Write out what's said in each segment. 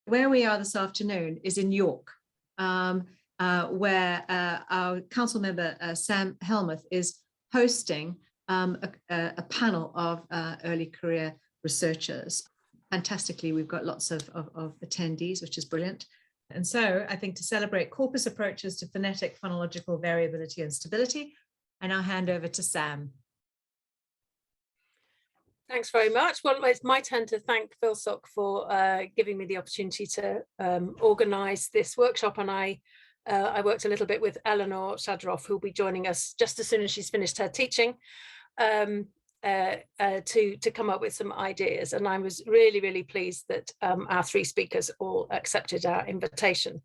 Where we are this afternoon is in York, where our council member, Sam Hellmuth, is hosting a panel of early career researchers. Fantastically, we've got lots of attendees, which is brilliant. And so I think to celebrate Corpus approaches to phonetic, phonological variability and stability, I now hand over to Sam. Thanks very much. Well, it's my turn to thank Philsoc for giving me the opportunity to organise this workshop. And I worked a little bit with Eleanor Chodroff, who'll be joining us just as soon as she's finished her teaching, to come up with some ideas. And I was really, really pleased that our three speakers all accepted our invitation.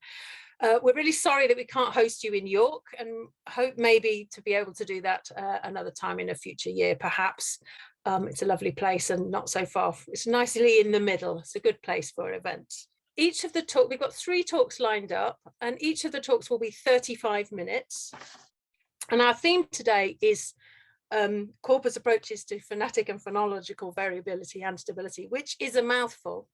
We're really sorry that we can't host you in York, and hope maybe to be able to do that another time in a future year, perhaps. It's a lovely place and not so far. It's nicely in the middle. It's a good place for events. Each of the talks, we've got 3 talks lined up, and each of the talks will be 35 minutes. And our theme today is Corpus approaches to phonetic and phonological variability and stability, which is a mouthful.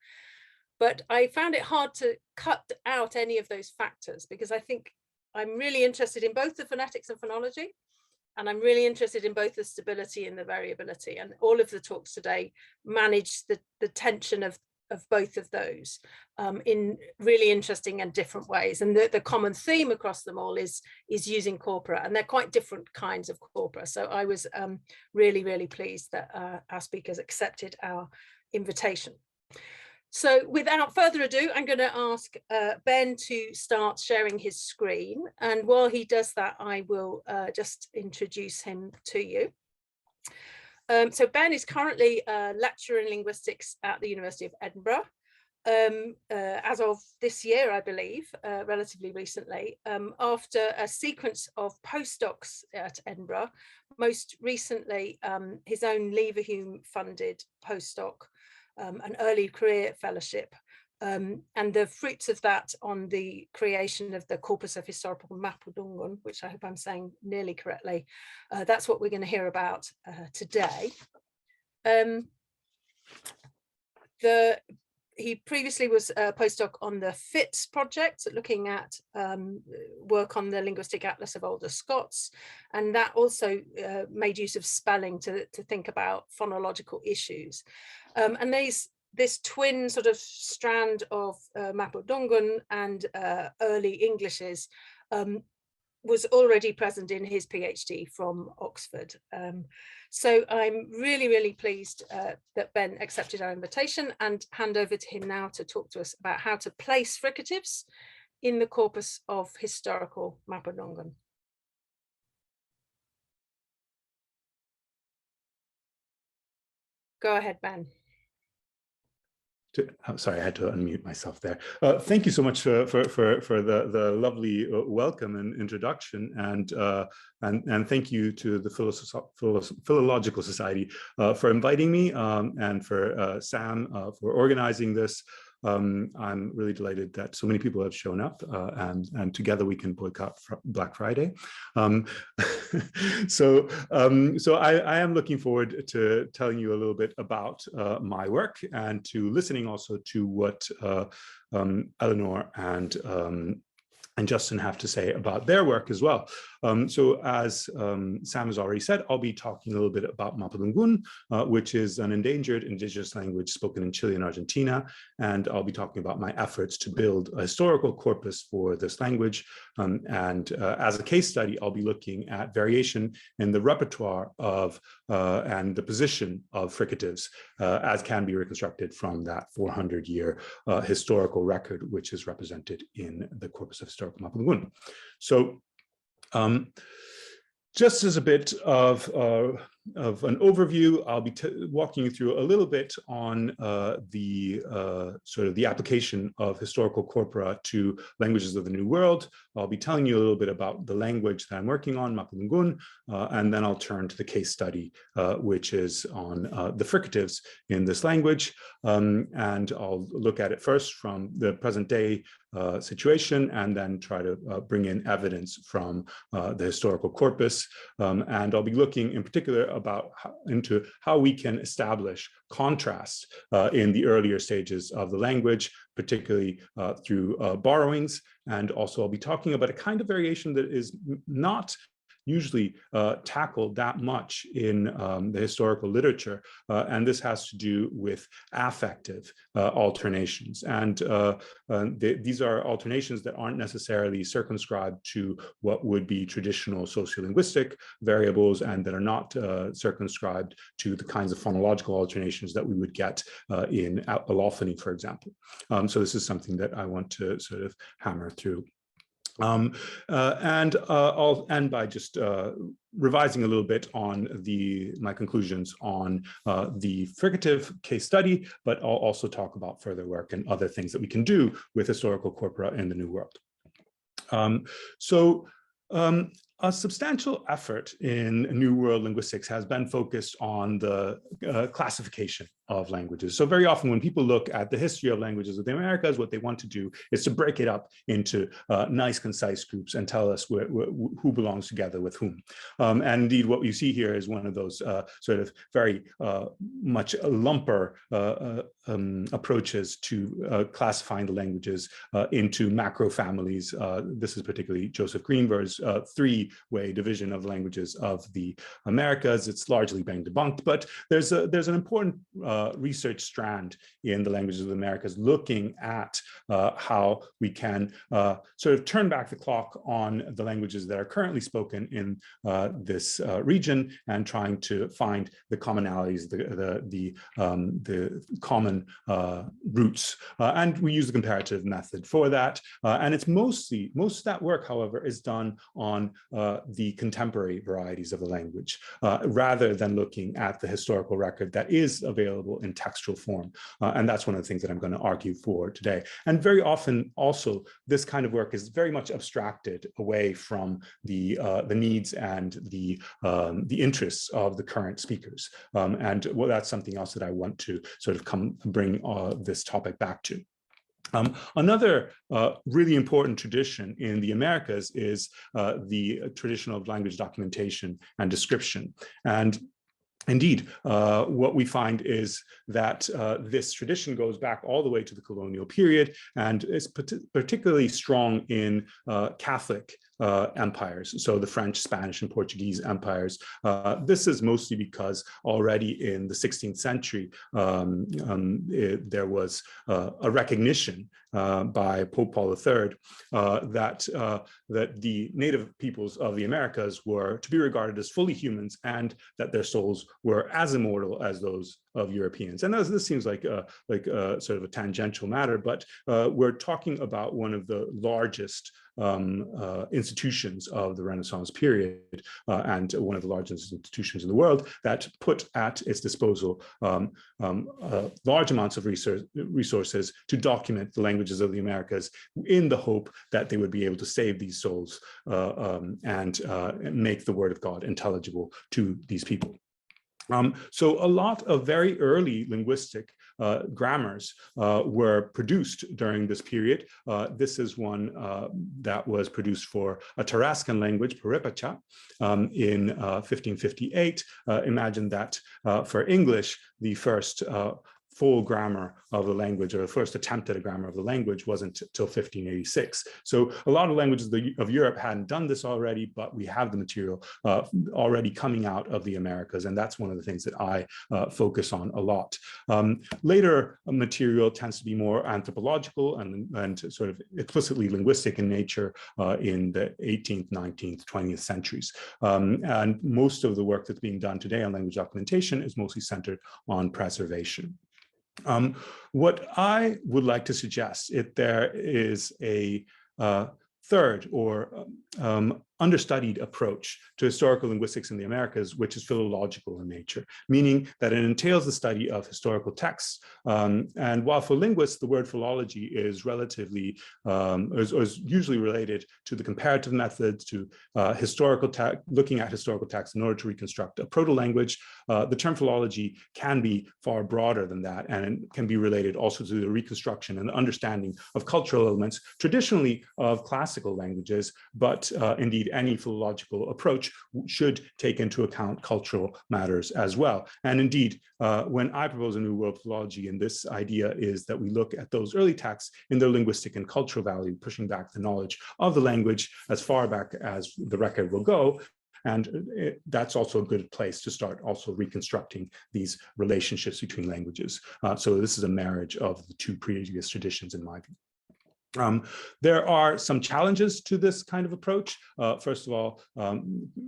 But I found it hard to cut out any of those factors, because I think I'm really interested in both the phonetics and phonology. And I'm really interested in both the stability and the variability, and all of the talks today manage the tension of both of those in really interesting and different ways. And the common theme across them all is using corpora, and they're quite different kinds of corpora. So I was really, really pleased that our speakers accepted our invitation. So without further ado, I'm going to ask Ben to start sharing his screen. And while he does that, I will just introduce him to you. So Ben is currently a lecturer in linguistics at the University of Edinburgh. As of this year, I believe, relatively recently, after a sequence of postdocs at Edinburgh, most recently his own Leverhulme funded postdoc, an early career fellowship, and the fruits of that on the creation of the Corpus of Historical Mapudungun, which I hope I'm saying nearly correctly. That's what we're going to hear about today. He previously was a postdoc on the FITS project, looking at work on the Linguistic Atlas of Older Scots, and that also made use of spelling to think about phonological issues. And this twin sort of strand of Mapudungun and early Englishes was already present in his PhD from Oxford. So I'm really, really pleased that Ben accepted our invitation, and hand over to him now to talk to us about how to place fricatives in the corpus of historical Mapudungun. Go ahead, Ben. Sorry, I had to unmute myself there. Thank you so much for the lovely welcome and introduction, and thank you to the Philological Society for inviting me, and for Sam for organizing this. I'm really delighted that so many people have shown up, and together we can boycott Black Friday. So I am looking forward to telling you a little bit about my work, and to listening also to what Eleanor and Justin have to say about their work as well. So as Sam has already said, I'll be talking a little bit about Mapudungun, which is an endangered indigenous language spoken in Chile and Argentina. And I'll be talking about my efforts to build a historical corpus for this language. And as a case study, I'll be looking at variation in the repertoire of and the position of fricatives as can be reconstructed from that 400-year historical record, which is represented in the Corpus of Historical Mapudungun. So just as a bit of an overview, I'll be walking you through a little bit on the sort of the application of historical corpora to languages of the New World. I'll be telling you a little bit about the language that I'm working on, Mapudungun, and then I'll turn to the case study, which is on the fricatives in this language. And I'll look at it first from the present day situation, and then try to bring in evidence from the historical corpus. And I'll be looking in particular into how we can establish contrast in the earlier stages of the language, particularly through borrowings. And also I'll be talking about a kind of variation that is not usually tackled that much in the historical literature, and this has to do with affective alternations. And these are alternations that aren't necessarily circumscribed to what would be traditional sociolinguistic variables, and that are not circumscribed to the kinds of phonological alternations that we would get in allophony, for example. So this is something that I want to sort of hammer through. I'll end by just revising a little bit on my conclusions on the fricative case study, but I'll also talk about further work and other things that we can do with historical corpora in the New World. A substantial effort in New World linguistics has been focused on the classification of languages. So very often when people look at the history of languages of the Americas, what they want to do is to break it up into nice, concise groups and tell us who belongs together with whom. And indeed, what you see here is one of those sort of very much lumper approaches to classifying the languages into macro families. This is particularly Joseph Greenberg's three-way division of languages of the Americas. It's largely been debunked, but there's an important research strand in the languages of the Americas looking at how we can sort of turn back the clock on the languages that are currently spoken in this region, and trying to find the commonalities, the common roots. And we use the comparative method for that. And it's most of that work, however, is done on the contemporary varieties of the language, rather than looking at the historical record that is available in textual form. And that's one of the things that I'm going to argue for today. And very often also, this kind of work is very much abstracted away from the needs and the interests of the current speakers. And well, that's something else that I want to sort of bring this topic back to. Another really important tradition in the Americas is the tradition of language documentation and description. And indeed, what we find is that this tradition goes back all the way to the colonial period, and is particularly strong in Catholic empires, so the French, Spanish, and Portuguese empires. This is mostly because already in the 16th century, there was a recognition by Pope Paul III that the native peoples of the Americas were to be regarded as fully humans, and that their souls were as immortal as those of Europeans. And this seems like a sort of a tangential matter, but we're talking about one of the largest institutions of the Renaissance period, and one of the largest institutions in the world that put at its disposal large amounts of resources to document the languages of the Americas, in the hope that they would be able to save these souls and make the word of God intelligible to these people. So a lot of very early linguistic grammars were produced during this period. This is one that was produced for a Tarascan language, Purépecha, in 1558. Imagine that for English, the first full grammar of the language, or the first attempt at a grammar of the language, wasn't until 1586. So a lot of languages of Europe hadn't done this already, but we have the material already coming out of the Americas, and that's one of the things that I focus on a lot. Later material tends to be more anthropological and sort of explicitly linguistic in nature in the 18th, 19th, 20th centuries. And most of the work that's being done today on language documentation is mostly centered on preservation. What I would like to suggest, if there is a third or understudied approach to historical linguistics in the Americas, which is philological in nature, meaning that it entails the study of historical texts. And while for linguists, the word philology is relatively, is usually related to the comparative methods, to looking at historical texts in order to reconstruct a proto-language, the term philology can be far broader than that, and it can be related also to the reconstruction and understanding of cultural elements, traditionally of classical languages, but indeed indeed any philological approach should take into account cultural matters as well. And indeed, when I propose a new world philology, and this idea is that we look at those early texts in their linguistic and cultural value, pushing back the knowledge of the language as far back as the record will go. And that's also a good place to start also reconstructing these relationships between languages. So this is a marriage of the two previous traditions in my view. There are some challenges to this kind of approach. First of all,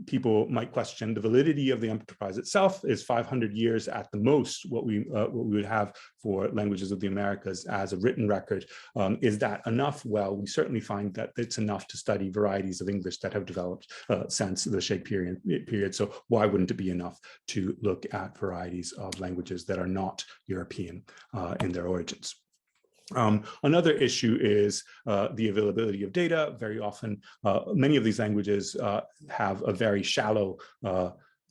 people might question the validity of the enterprise itself. Is 500 years at the most what we would have for languages of the Americas as a written record? Is that enough? Well, we certainly find that it's enough to study varieties of English that have developed since the Shakespearean period. So why wouldn't it be enough to look at varieties of languages that are not European in their origins? Another issue is the availability of data. Very often, many of these languages have a very shallow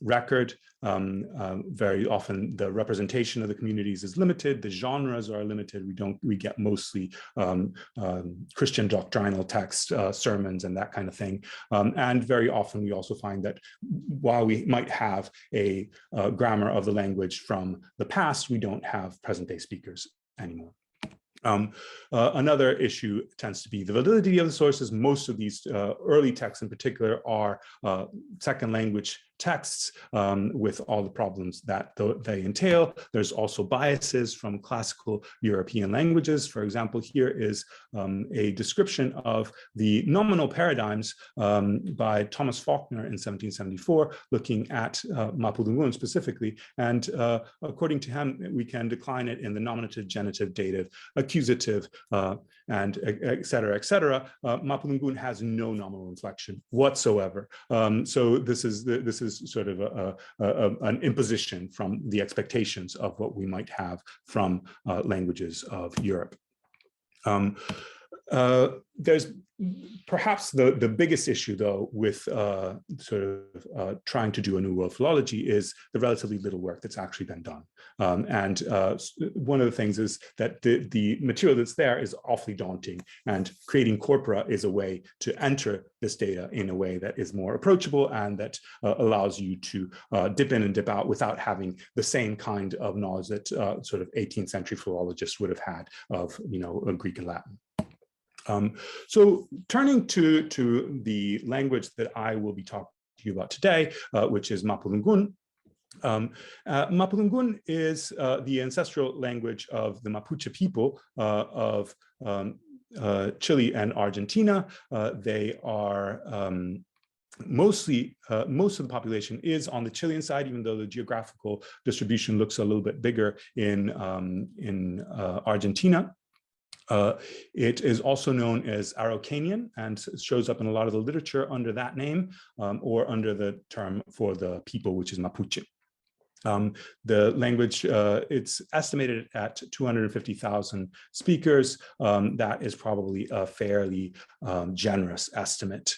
record. Very often the representation of the communities is limited, the genres are limited. We get mostly Christian doctrinal text, sermons and that kind of thing. And very often we also find that while we might have a grammar of the language from the past, we don't have present day speakers anymore. Another issue tends to be the validity of the sources. Most of these early texts in particular are second language texts with all the problems that they entail. There's also biases from classical European languages. For example, here is a description of the nominal paradigms by Thomas Faulkner in 1774, looking at Mapudungun specifically. And according to him, we can decline it in the nominative, genitive, dative, accusative, and et cetera, et cetera. Mapudungun has no nominal inflection whatsoever. So this is sort of an imposition from the expectations of what we might have from languages of Europe. There's perhaps the biggest issue, though, with trying to do a new world philology is the relatively little work that's actually been done. And one of the things is that the material that's there is awfully daunting, and creating corpora is a way to enter this data in a way that is more approachable and that allows you to dip in and dip out without having the same kind of knowledge that sort of 18th century philologists would have had of, Greek and Latin. So turning to the language that I will be talking to you about today, which is Mapudungun. Mapudungun is the ancestral language of the Mapuche people of Chile and Argentina. They are most of the population is on the Chilean side, even though the geographical distribution looks a little bit bigger in Argentina. It is also known as Araucanian and shows up in a lot of the literature under that name or under the term for the people, which is Mapuche. The language, it's estimated at 250,000 speakers. That is probably a fairly generous estimate.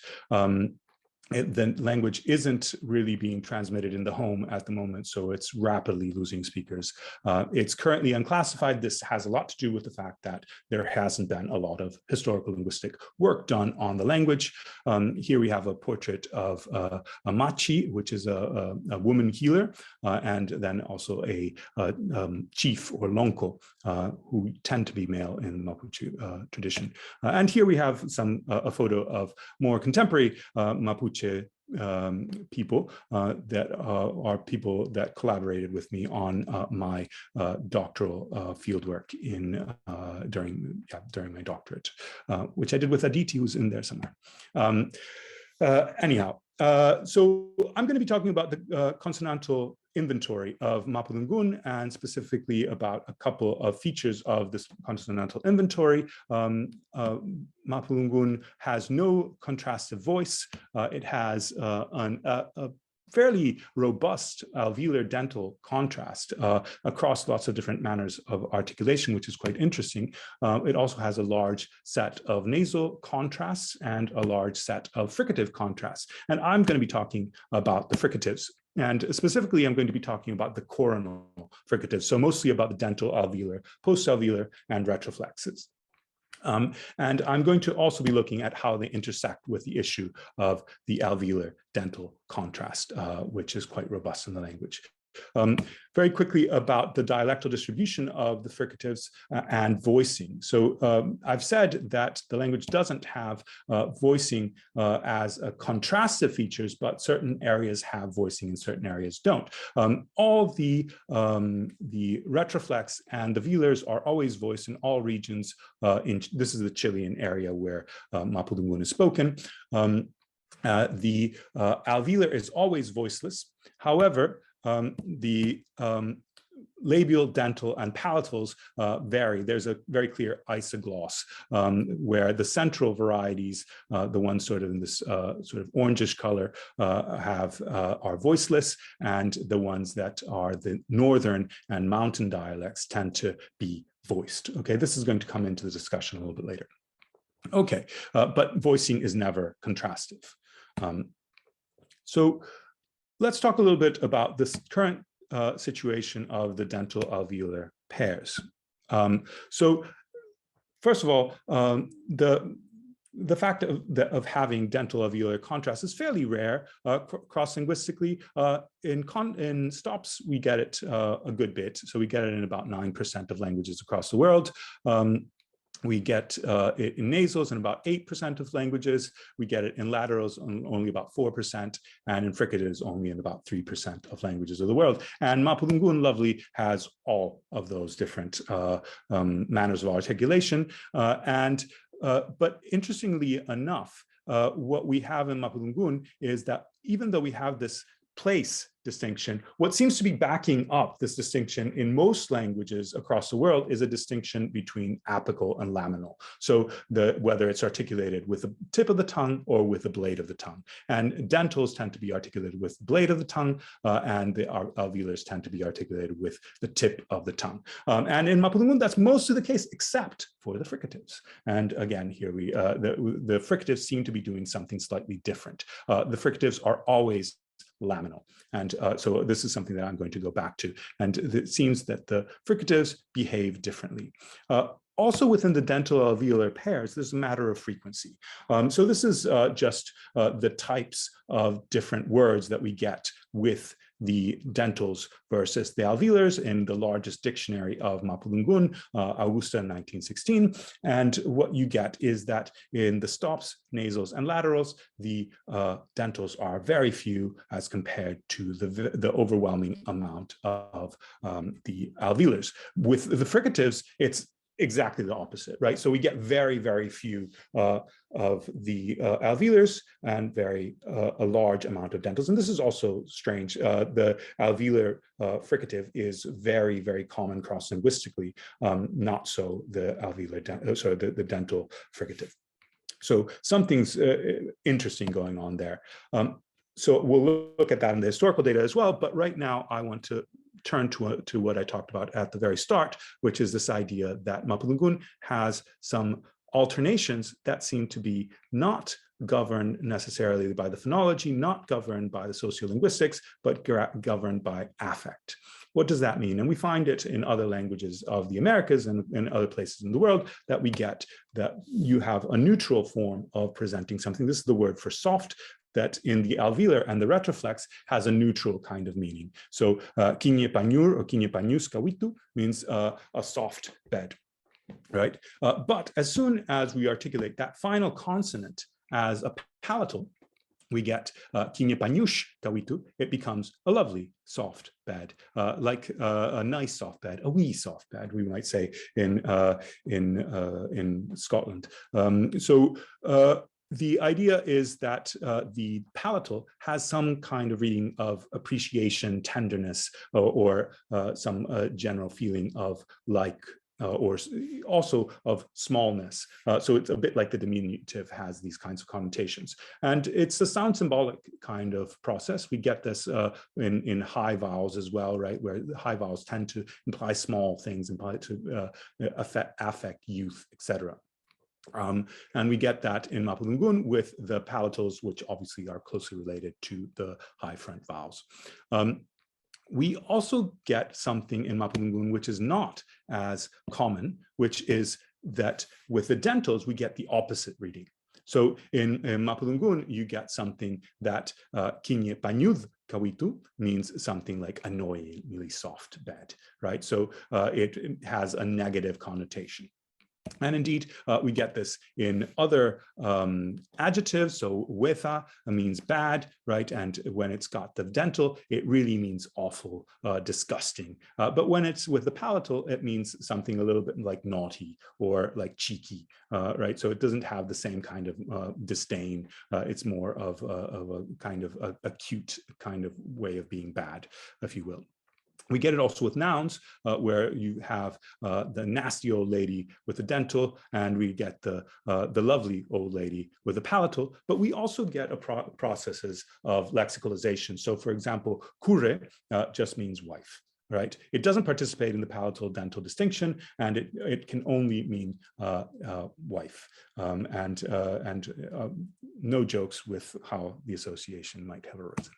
The language isn't really being transmitted in the home at the moment, so it's rapidly losing speakers. It's currently unclassified. This has a lot to do with the fact that there hasn't been a lot of historical linguistic work done on the language. Here we have a portrait of a machi, which is a woman healer, and then also a chief or lonco, who tend to be male in Mapuche tradition. And here we have a photo of more contemporary Mapuche people that are people that collaborated with me on my doctoral fieldwork during my doctorate, which I did with Aditi, who's in there somewhere. Anyhow, so I'm going to be talking about the consonantal inventory of Mapudungun, and specifically about a couple of features of this consonantal inventory. Mapudungun has no contrastive voice. It has a fairly robust alveolar dental contrast across lots of different manners of articulation, which is quite interesting. It also has a large set of nasal contrasts and a large set of fricative contrasts. And I'm going to be talking about the fricatives. And specifically, I'm going to be talking about the coronal fricatives, so mostly about the dental, alveolar, post-alveolar, and retroflexes. And I'm going to also be looking at how they intersect with the issue of the alveolar dental contrast, which is quite robust in the language. Very quickly about the dialectal distribution of the fricatives and voicing. So I've said that the language doesn't have voicing as a contrastive features, but certain areas have voicing and certain areas don't. All the retroflex and the velars are always voiced in all regions. This is the Chilean area where Mapudungun is spoken. The alveolar is always voiceless. However, the labial, dental, and palatals vary. There's a very clear isogloss where the central varieties, the ones sort of in this sort of orangish color, are voiceless, and the ones that are the northern and mountain dialects tend to be voiced. Okay, this is going to come into the discussion a little bit later. Okay, but voicing is never contrastive. So let's talk a little bit about this current situation of the dental alveolar pairs. So first of all, the fact of having dental alveolar contrast is fairly rare cross-linguistically. In stops, we get it a good bit. So we get it in about 9% of languages across the world. We get it in nasals in about 8% of languages. We get it in laterals on only about 4%, and in fricatives only in about 3% of languages of the world. And Mapudungun lovely has all of those different manners of articulation. But interestingly enough, what we have in Mapudungun is that even though we have this place distinction, what seems to be backing up this distinction in most languages across the world is a distinction between apical and laminal. So whether it's articulated with the tip of the tongue or with the blade of the tongue. And dentals tend to be articulated with the blade of the tongue, and the alveolars tend to be articulated with the tip of the tongue. And in Mapudungun, that's mostly the case, except for the fricatives. And again, here the fricatives seem to be doing something slightly different. The fricatives are always laminal. And so this is something that I'm going to go back to. And it seems that the fricatives behave differently. Also within the dental alveolar pairs, there's a matter of frequency. So this is just the types of different words that we get with the dentals versus the alveolars in the largest dictionary of Mapudungun, Augusta in 1916. And what you get is that in the stops, nasals, and laterals, the dentals are very few as compared to the overwhelming amount of the alveolars. With the fricatives, it's exactly the opposite, right? So we get very, very few of the alveolars and a large amount of dentals. And this is also strange. The alveolar fricative is very, very common cross-linguistically, not so the alveolar, the dental fricative. So something's interesting going on there. So we'll look at that in the historical data as well. But right now, I want to turn to what I talked about at the very start, which is this idea that Mapudungun has some alternations that seem to be not governed necessarily by the phonology, not governed by the sociolinguistics, but governed by affect. What does that mean? And we find it in other languages of the Americas and in other places in the world that we get that you have a neutral form of presenting something. This is the word for soft, that in the alveolar and the retroflex has a neutral kind of meaning. So kinye panyur or kinye panyus kawitu means a soft bed, right? But as soon as we articulate that final consonant as a palatal, we get kinye panyush kawitu, it becomes a lovely soft bed, like a nice soft bed, a wee soft bed, we might say in Scotland. The idea is that the palatal has some kind of reading of appreciation, tenderness, or some general feeling of like, or also of smallness. So it's a bit like the diminutive has these kinds of connotations. And it's a sound symbolic kind of process. We get this in high vowels as well, right? Where the high vowels tend to imply small things, imply to affect youth, etc. And we get that in Mapudungun with the palatals, which obviously are closely related to the high front vowels. We also get something in Mapudungun which is not as common, which is that with the dentals, we get the opposite reading. So in Mapudungun, you get something that kinye panyud kawitu means something like annoyingly soft bed, right? So it has a negative connotation. And indeed, we get this in other adjectives. So wetha means bad, right? And when it's got the dental, it really means awful, disgusting. But when it's with the palatal, it means something a little bit like naughty or like cheeky, right? So it doesn't have the same kind of disdain. It's more of a kind of a cute kind of way of being bad, if you will. We get it also with nouns, where you have the nasty old lady with the dental, and we get the lovely old lady with the palatal. But we also get processes of lexicalization. So, for example, kure just means wife, right? It doesn't participate in the palatal dental distinction, and it can only mean wife. And no jokes with how the association might have arisen.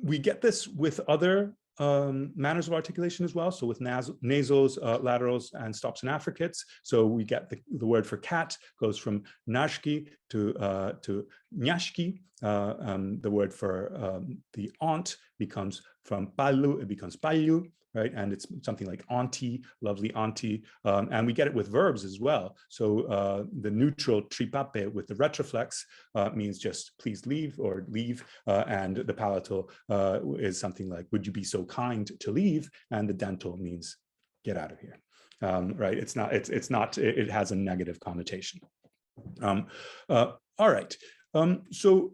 We get this with other manners of articulation as well. So with nasals, laterals, and stops and affricates. So we get the word for cat goes from nashki to nyashki. The word for the aunt becomes from palu, it becomes payu, right? And it's something like auntie, lovely auntie. And we get it with verbs as well. So the neutral tripape with the retroflex means just please leave or leave. And the palatal is something like, would you be so kind to leave? And the dental means get out of here, right? It has a negative connotation. All right. So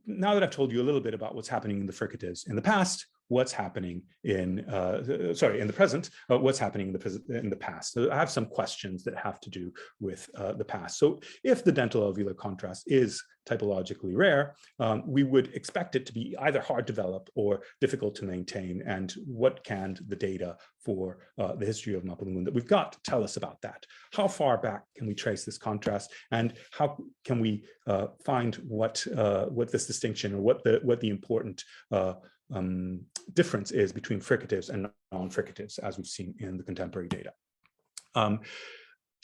now that I've told you a little bit about what's happening in the fricatives in the past, what's happening in the present, what's happening in the past. So I have some questions that have to do with the past. So if the dental alveolar contrast is typologically rare, we would expect it to be either hard developed or difficult to maintain. And what can the data for the history of Mapudungun that we've got tell us about that? How far back can we trace this contrast, and how can we find what this distinction or what the important difference is between fricatives and non-fricatives, as we've seen in the contemporary data.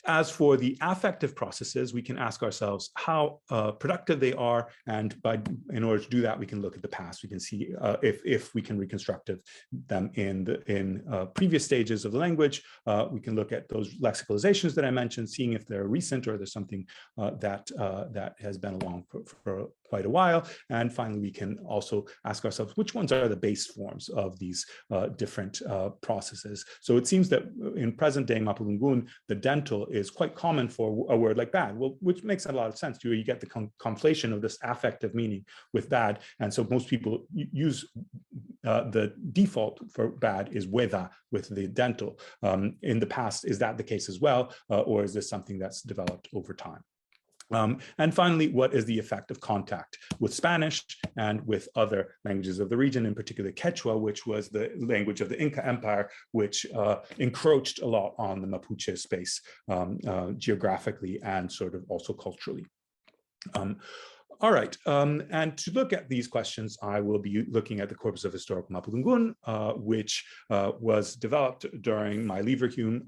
As for the affective processes, we can ask ourselves how productive they are, and in order to do that, we can look at the past. We can see if we can reconstruct them in previous stages of the language. We can look at those lexicalizations that I mentioned, seeing if they're recent or there's something that has been along for quite a while. And finally, we can also ask ourselves which ones are the base forms of these different processes. So it seems that in present-day Mapudungun, the dental is quite common for a word like bad, well, which makes a lot of sense. You get the conflation of this affective meaning with bad, and so most people use the default for bad is weda with the dental. In the past, is that the case as well, or is this something that's developed over time? And finally, what is the effect of contact with Spanish and with other languages of the region, in particular Quechua, which was the language of the Inca Empire, which encroached a lot on the Mapuche space geographically and sort of also culturally. All right, and to look at these questions, I will be looking at the Corpus of Historical Mapudungun, which was developed during my Leverhulme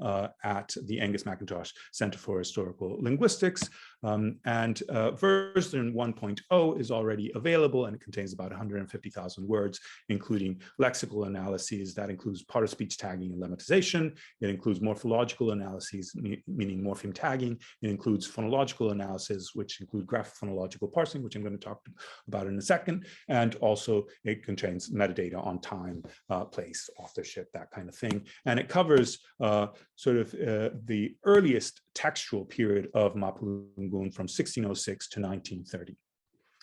at the Angus McIntosh Center for Historical Linguistics. And version 1.0 is already available, and it contains about 150,000 words, including lexical analyses. That includes part of speech tagging and lemmatization. It includes morphological analyses, meaning morpheme tagging. It includes phonological analysis, which include graph-phonological parsing, which I'm going to talk about in a second. And also it contains metadata on time, place, authorship, that kind of thing. And it covers sort of the earliest textual period of Mapudungun from 1606 to 1930.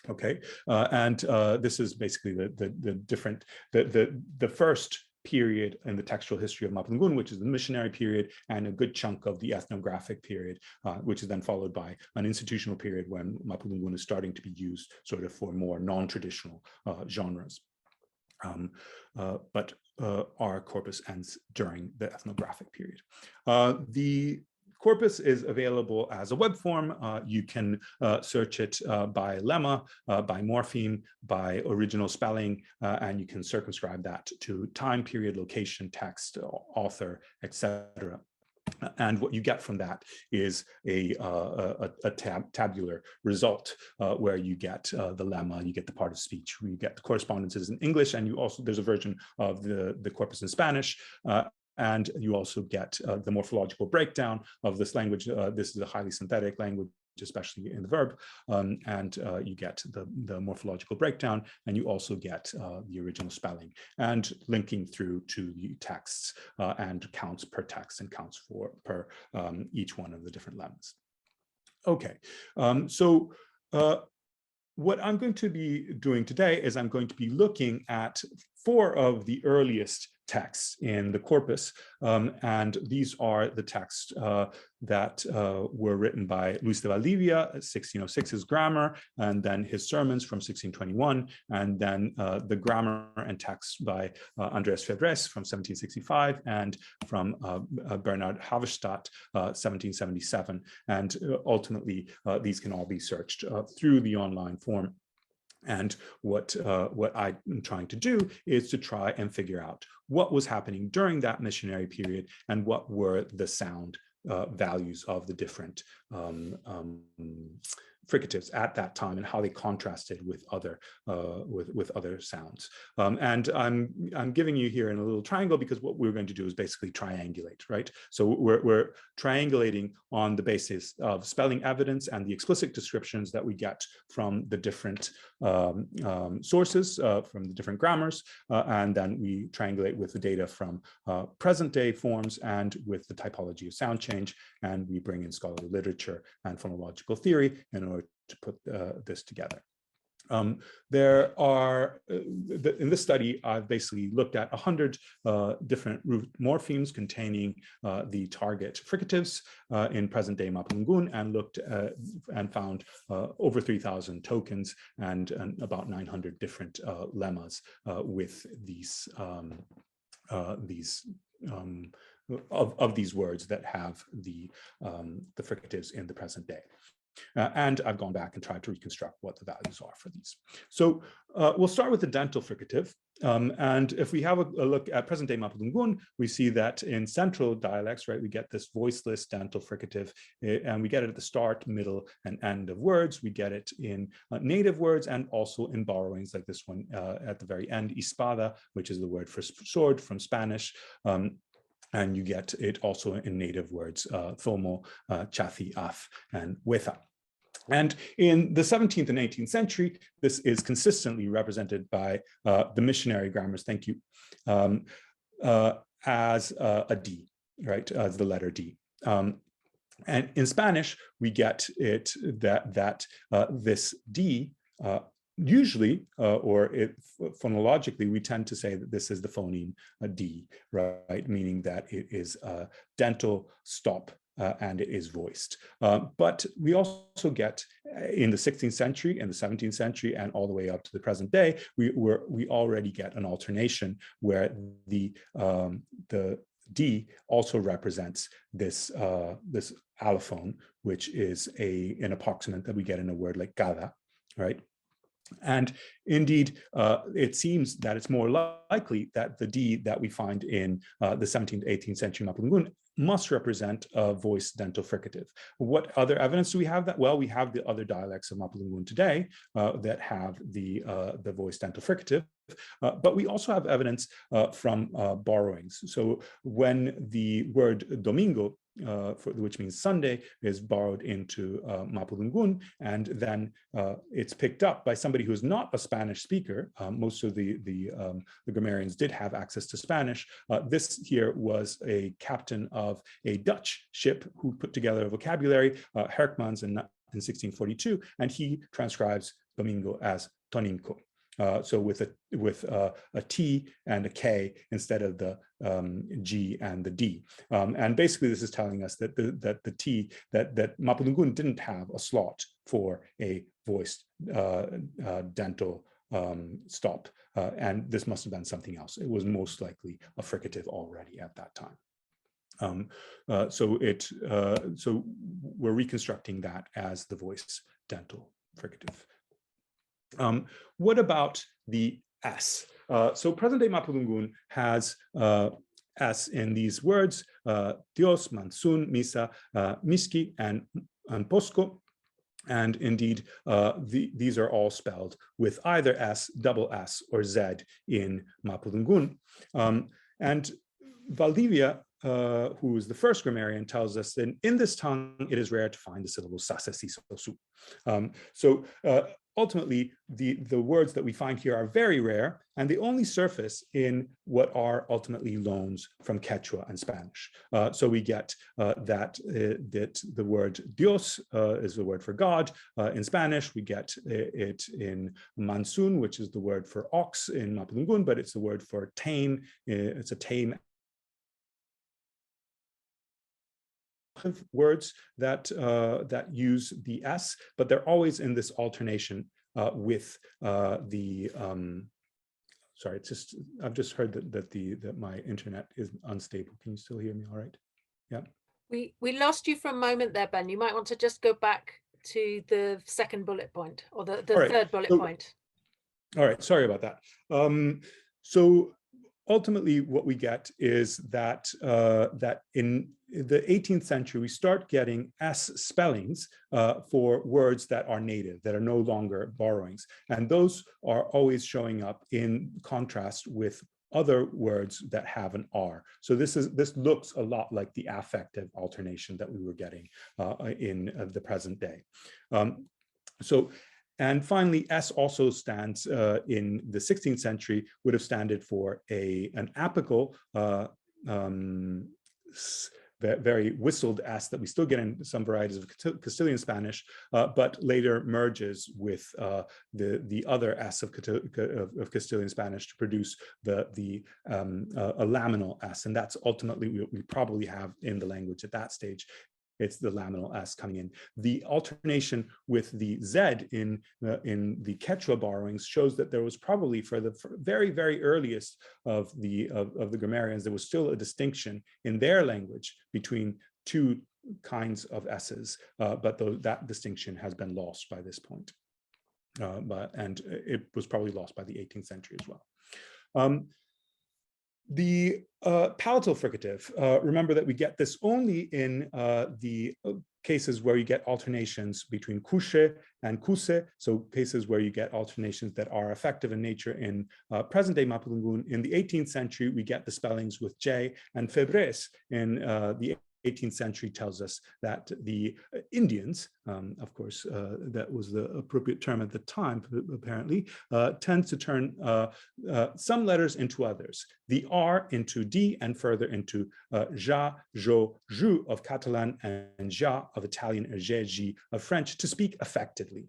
Okay, and this is basically the first period in the textual history of Mapudungun, which is the missionary period, and a good chunk of the ethnographic period, which is then followed by an institutional period when Mapudungun is starting to be used sort of for more non-traditional genres. But our corpus ends during the ethnographic period. The Corpus is available as a web form. You can search it by lemma, by morpheme, by original spelling, and you can circumscribe that to time, period, location, text, author, etc. And what you get from that is a tabular result where you get the lemma, you get the part of speech, you get the correspondences in English, and you also, there's a version of the corpus in Spanish. And you also get the morphological breakdown of this language. This is a highly synthetic language, especially in the verb, and you get the morphological breakdown, and you also get the original spelling, and linking through to the texts and counts per text and counts per each one of the different lemmas. Okay, so what I'm going to be doing today is I'm going to be looking at 4 of the earliest texts in the corpus, and these are the texts that were written by Luis de Valdivia, 1606, his grammar, and then his sermons from 1621, and then the grammar and text by Andreas Fedres from 1765, and from Bernard Havestad, 1777, and ultimately these can all be searched through the online form. And what I'm trying to do is to try and figure out what was happening during that missionary period and what were the sound values of the different fricatives at that time and how they contrasted with other sounds. And I'm giving you here in a little triangle because what we're going to do is basically triangulate, right? So we're triangulating on the basis of spelling evidence and the explicit descriptions that we get from the different sources, from the different grammars, and then we triangulate with the data from present day forms and with the typology of sound change, and we bring in scholarly literature and phonological theory in order to put this together. There are, in this study, I've basically looked at 100 different root morphemes containing the target fricatives in present-day Mapudungun, and looked and found over 3,000 tokens and about 900 different lemmas with these of these words that have the fricatives in the present day. And I've gone back and tried to reconstruct what the values are for these. So we'll start with the dental fricative. And if we have a look at present-day Mapudungun, we see that in central dialects, right, we get this voiceless dental fricative, and we get it at the start, middle, and end of words. We get it in native words and also in borrowings like this one at the very end, espada, which is the word for sword from Spanish. And you get it also in native words, thomo, chathi, af, and wetha. And in the 17th and 18th century, this is consistently represented by the missionary grammars, thank you, as a D, right, as the letter D. And in Spanish, we get it that this D usually, phonologically, we tend to say that this is the phoneme D, right? Meaning that it is a dental stop and it is voiced. But we also get in the 16th century and the 17th century and all the way up to the present day, we already get an alternation where the D also represents this this allophone, which is an approximant that we get in a word like cada, right? And indeed, it seems that it's more likely that the D that we find in the 17th, 18th century Mapudungun must represent a voiced dental fricative. What other evidence do we have that? Well, we have the other dialects of Mapudungun today that have the voiced dental fricative, but we also have evidence from borrowings. So when the word domingo, which means Sunday, is borrowed into Mapudungun, and then it's picked up by somebody who's not a Spanish speaker. Most of the grammarians did have access to Spanish. This here was a captain of a Dutch ship who put together a vocabulary, Herkmans in 1642, and he transcribes domingo as toninco. So with a T and a K instead of the G and the D. And basically this is telling us that that Mapudungun didn't have a slot for a voiced dental stop. And this must have been something else. It was most likely a fricative already at that time. So we're reconstructing that as the voice dental fricative. What about the S? So present-day Mapudungun has S in these words, Dios, Mansun, Misa, Miski, and Posco. And indeed, these are all spelled with either S, double S, or Z in Mapudungun. And Valdivia, who is the first grammarian, tells us that in this tongue, it is rare to find the syllable sasa, si, so, su. So ultimately, the words that we find here are very rare, and they only surface in what are ultimately loans from Quechua and Spanish. So we get that the word Dios is the word for God in Spanish. We get it in Mansun, which is the word for ox in Mapudungun, but it's the word for tame. It's a tame words that that use the S, but they're always in this alternation with the sorry, it's just I've just heard that my internet is unstable. Can you still hear me all right? Yeah. We lost you for a moment there, Ben. You might want to just go back to the second bullet point, or the right. third bullet point. All right, sorry about that. So ultimately, what we get is that that in the 18th century, we start getting S spellings for words that are native, that are no longer borrowings. And those are always showing up in contrast with other words that have an R. So this looks a lot like the affective alternation that we were getting in the present day. And finally, S also stands in the 16th century, would have standed for an apical, very whistled S that we still get in some varieties of Castilian Spanish, but later merges with the other S of Castilian Spanish to produce a laminal S. And that's ultimately what we probably have in the language at that stage. It's the laminal S coming in. The alternation with the Z in the Quechua borrowings shows that there was probably for the very, very earliest of the grammarians, there was still a distinction in their language between two kinds of S's, but that distinction has been lost by this point. And it was probably lost by the 18th century as well. The palatal fricative, remember that we get this only in the cases where you get alternations between couche and kuse, so cases where you get alternations that are affective in nature in present-day Mapudungun. In the 18th century, we get the spellings with J, and febres in the 18th century tells us that the Indians, of course, that was the appropriate term at the time, apparently, tend to turn some letters into others. The R into D and further into ja, jo, ju of Catalan and ja of Italian or je, ji of French to speak affectedly,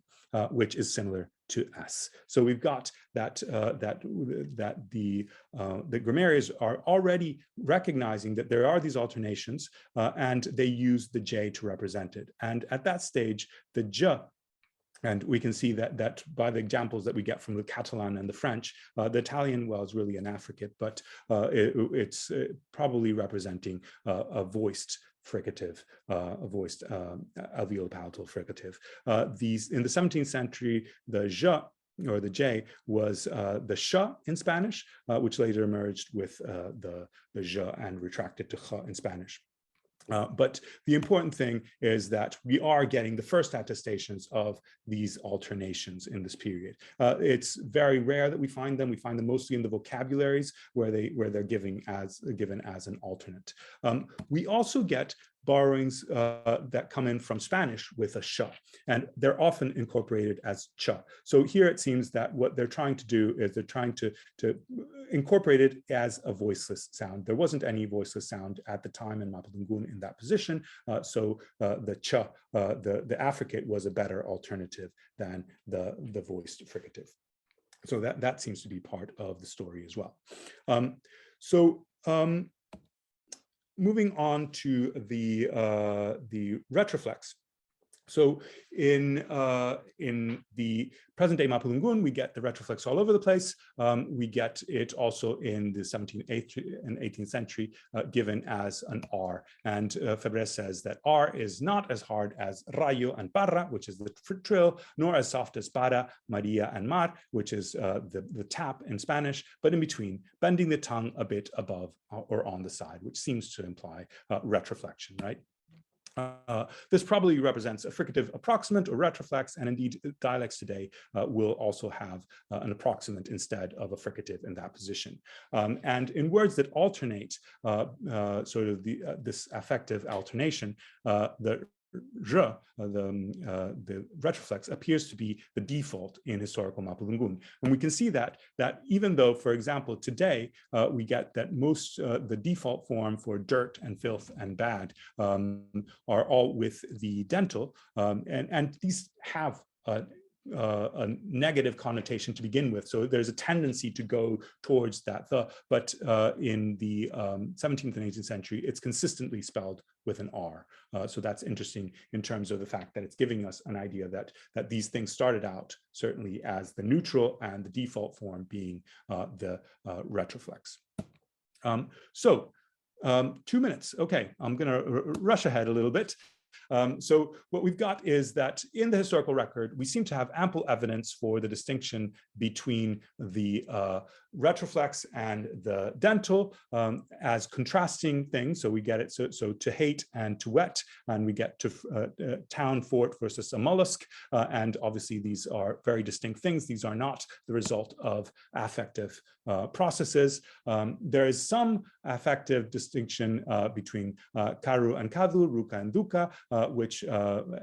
which is similar to S. So we've got that the grammarians are already recognizing that there are these alternations, and they use the J to represent it. And at that stage, the J, and we can see that by the examples that we get from the Catalan and the French, the Italian, well, is really an affricate, but it's probably representing a voiced fricative, a voiced alveolar palatal fricative. These in the 17th century, the J or the J was the sh in Spanish, which later emerged with the J and retracted to ch in Spanish. But the important thing is that we are getting the first attestations of these alternations in this period. It's very rare that we find them. We find them mostly in the vocabularies where they're given as an alternate. We also get borrowings that come in from Spanish with a sh, and they're often incorporated as ch. So here it seems that what they're trying to do is they're trying to incorporate it as a voiceless sound. There wasn't any voiceless sound at the time in Mapudungun in that position, so the ch, the affricate, was a better alternative than the voiced fricative. So that seems to be part of the story as well. Moving on to the retroflex. So in the present-day Mapudungun, we get the retroflex all over the place. We get it also in the 17th and 18th century given as an R. And Febres says that R is not as hard as rayo and parra, which is the trill, nor as soft as para, Maria, and mar, which is the tap in Spanish, but in between, bending the tongue a bit above or on the side, which seems to imply retroflexion, right? This probably represents a fricative approximant or retroflex, and indeed dialects today will also have an approximant instead of a fricative in that position. And in words that alternate sort of this affective alternation, the the retroflex appears to be the default in historical Mapudungun. And we can see that even though, for example, today we get that most the default form for dirt and filth and bad are all with the dental, and these have a negative connotation to begin with. So there's a tendency to go towards that. But in the 17th and 18th century, it's consistently spelled with an R. So that's interesting in terms of the fact that it's giving us an idea that these things started out certainly as the neutral and the default form being the retroflex. 2 minutes. Okay, I'm going to rush ahead a little bit. So what we've got is that in the historical record, we seem to have ample evidence for the distinction between the retroflex and the dental as contrasting things. So we get it, so to hate and to wet, and we get to town, fort versus a mollusk. And obviously these are very distinct things. These are not the result of affective processes. There is some affective distinction between karu and kadu, ruka and duka, which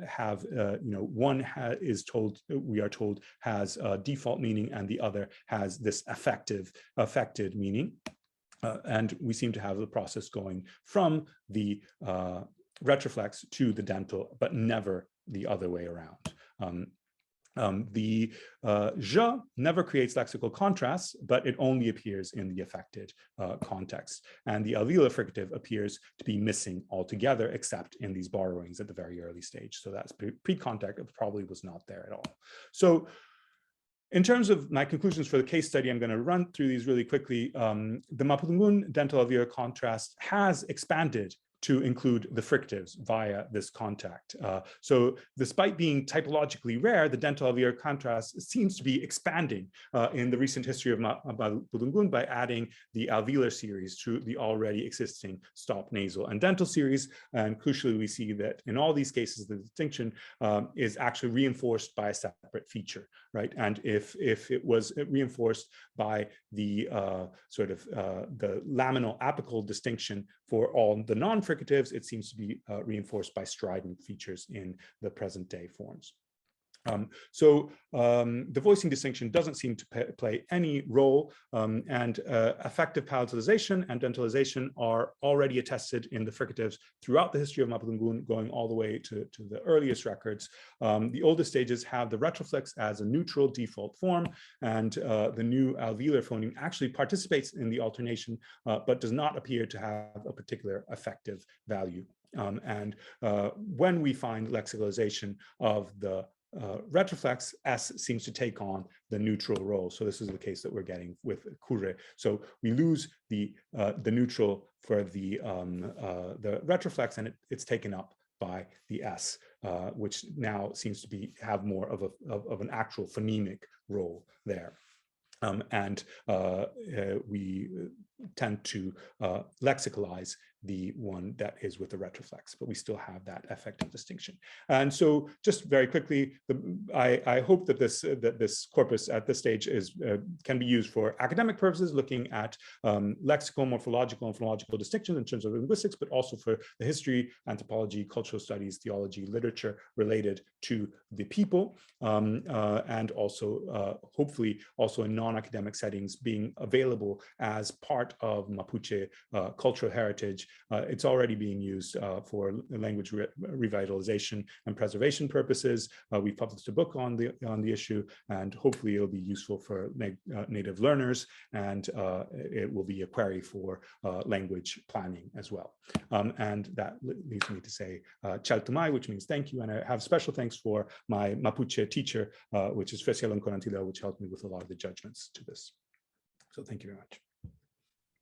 have, one is told, we are told, has a default meaning, and the other has this affected meaning. And we seem to have the process going from the retroflex to the dental, but never the other way around. The je never creates lexical contrasts, but it only appears in the affected context. And the alveolar fricative appears to be missing altogether, except in these borrowings at the very early stage. So that's pre-contact, it probably was not there at all. So in terms of my conclusions for the case study, I'm going to run through these really quickly. The Mapudungun dental alveolar contrast has expanded to include the fricatives via this contact. So despite being typologically rare, the dental alveolar contrast seems to be expanding in the recent history of Mapudungun by adding the alveolar series to the already existing stop nasal and dental series. And crucially, we see that in all these cases, the distinction is actually reinforced by a separate feature, right? And if it was reinforced by the the laminal apical distinction for all the non-fricatives, it seems to be reinforced by strident features in the present day forms. The voicing distinction doesn't seem to play any role, and affective palatalization and dentalization are already attested in the fricatives throughout the history of Mapudungun, going all the way to the earliest records. The oldest stages have the retroflex as a neutral default form, and the new alveolar phoneme actually participates in the alternation, but does not appear to have a particular affective value. When we find lexicalization of the retroflex, S seems to take on the neutral role. So this is the case that we're getting with kure. So we lose the neutral for the retroflex, and it's taken up by the S, which now seems to have more of an actual phonemic role there. We tend to lexicalize the one that is with the retroflex, but we still have that affective distinction. And so just very quickly, I hope that this corpus at this stage can be used for academic purposes, looking at lexical, morphological, and phonological distinctions in terms of linguistics, but also for the history, anthropology, cultural studies, theology, literature related to the people, and also hopefully also in non-academic settings being available as part of Mapuche cultural heritage It's already being used for language revitalization and preservation purposes. We've published a book on the issue, and hopefully it'll be useful for native learners, and it will be a query for language planning as well. And that leads me to say Chaltumai, which means thank you. And I have special thanks for my Mapuche teacher, which is Fesialon Conantila, which helped me with a lot of the judgments to this. So thank you very much.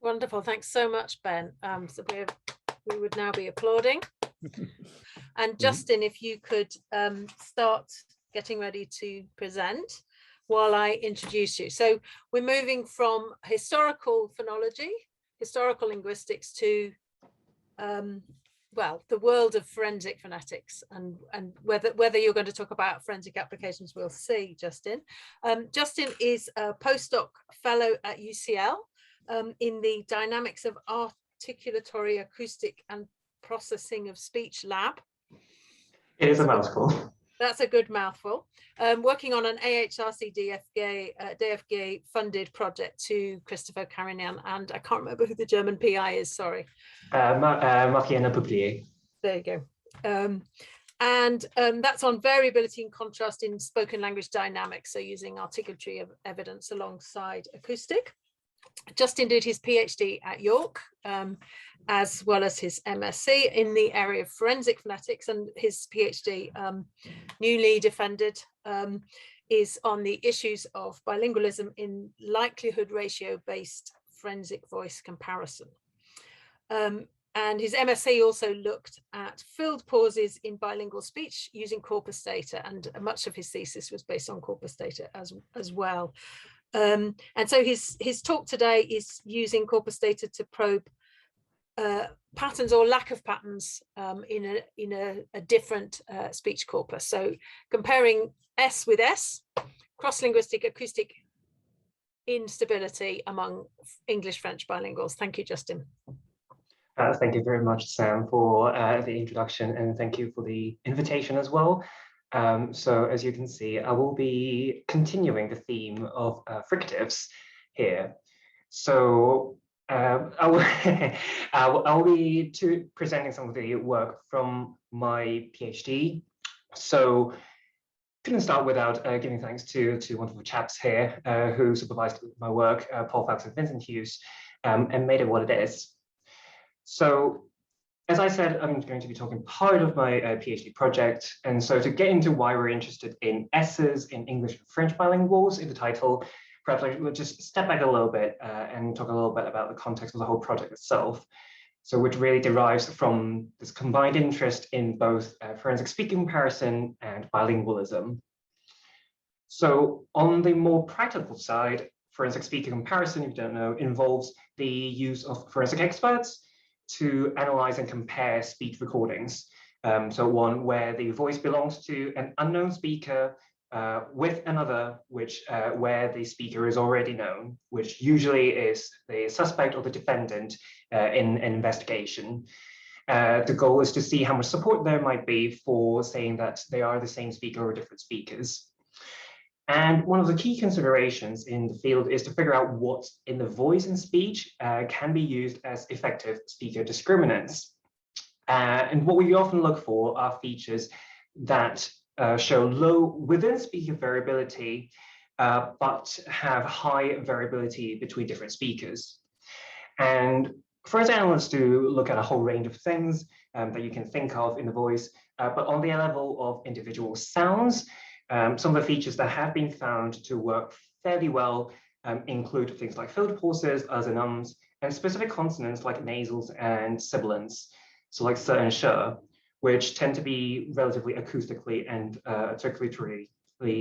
Wonderful. Thanks so much, Ben. So we would now be applauding. And Justin, if you could start getting ready to present while I introduce you. So we're moving from historical phonology, historical linguistics to well, the world of forensic phonetics, and whether you're going to talk about forensic applications, we'll see, Justin. Justin is a postdoc fellow at UCL in the Dynamics of Articulatory Acoustic and Processing of Speech lab. It is a mouthful. That's a good mouthful. Working on an AHRC DFG funded project to Christopher Carignan, and I can't remember who the German PI is, sorry. Mariana Pouplier. There you go. And that's on variability and contrast in spoken language dynamics, so using articulatory evidence alongside acoustic. Justin did his PhD at York, as well as his MSc in the area of forensic phonetics, and his PhD, newly defended, is on the issues of bilingualism in likelihood ratio based forensic voice comparison. And his MSc also looked at filled pauses in bilingual speech using corpus data, and much of his thesis was based on corpus data as well. And so his talk today is using corpus data to probe patterns or lack of patterns in a different speech corpus. So comparing S with S, cross-linguistic acoustic instability among English-French bilinguals. Thank you, Justin. Thank you very much, Sam, for the introduction, and thank you for the invitation as well. So as you can see, I will be continuing the theme of fricatives here. So I will be presenting some of the work from my PhD. So couldn't start without giving thanks to wonderful chaps here who supervised my work, Paul Fox and Vincent Hughes, and made it what it is. So as I said, I'm going to be talking part of my PhD project. And so to get into why we're interested in S's in English and French bilinguals in the title, perhaps I will just step back a little bit and talk a little bit about the context of the whole project itself. So which really derives from this combined interest in both forensic speaking comparison and bilingualism. So on the more practical side, forensic speaking comparison, if you don't know, involves the use of forensic experts to analyze and compare speech recordings. So one where the voice belongs to an unknown speaker with another, where the speaker is already known, which usually is the suspect or the defendant in an investigation. The goal is to see how much support there might be for saying that they are the same speaker or different speakers. And one of the key considerations in the field is to figure out what in the voice and speech can be used as effective speaker discriminants. And what we often look for are features that show low within speaker variability, but have high variability between different speakers. And first analysts do look at a whole range of things that you can think of in the voice, but on the level of individual sounds, some of the features that have been found to work fairly well include things like filled pauses, us and ums, and specific consonants like nasals and sibilants, so like s and sh, which tend to be relatively acoustically and articulatorily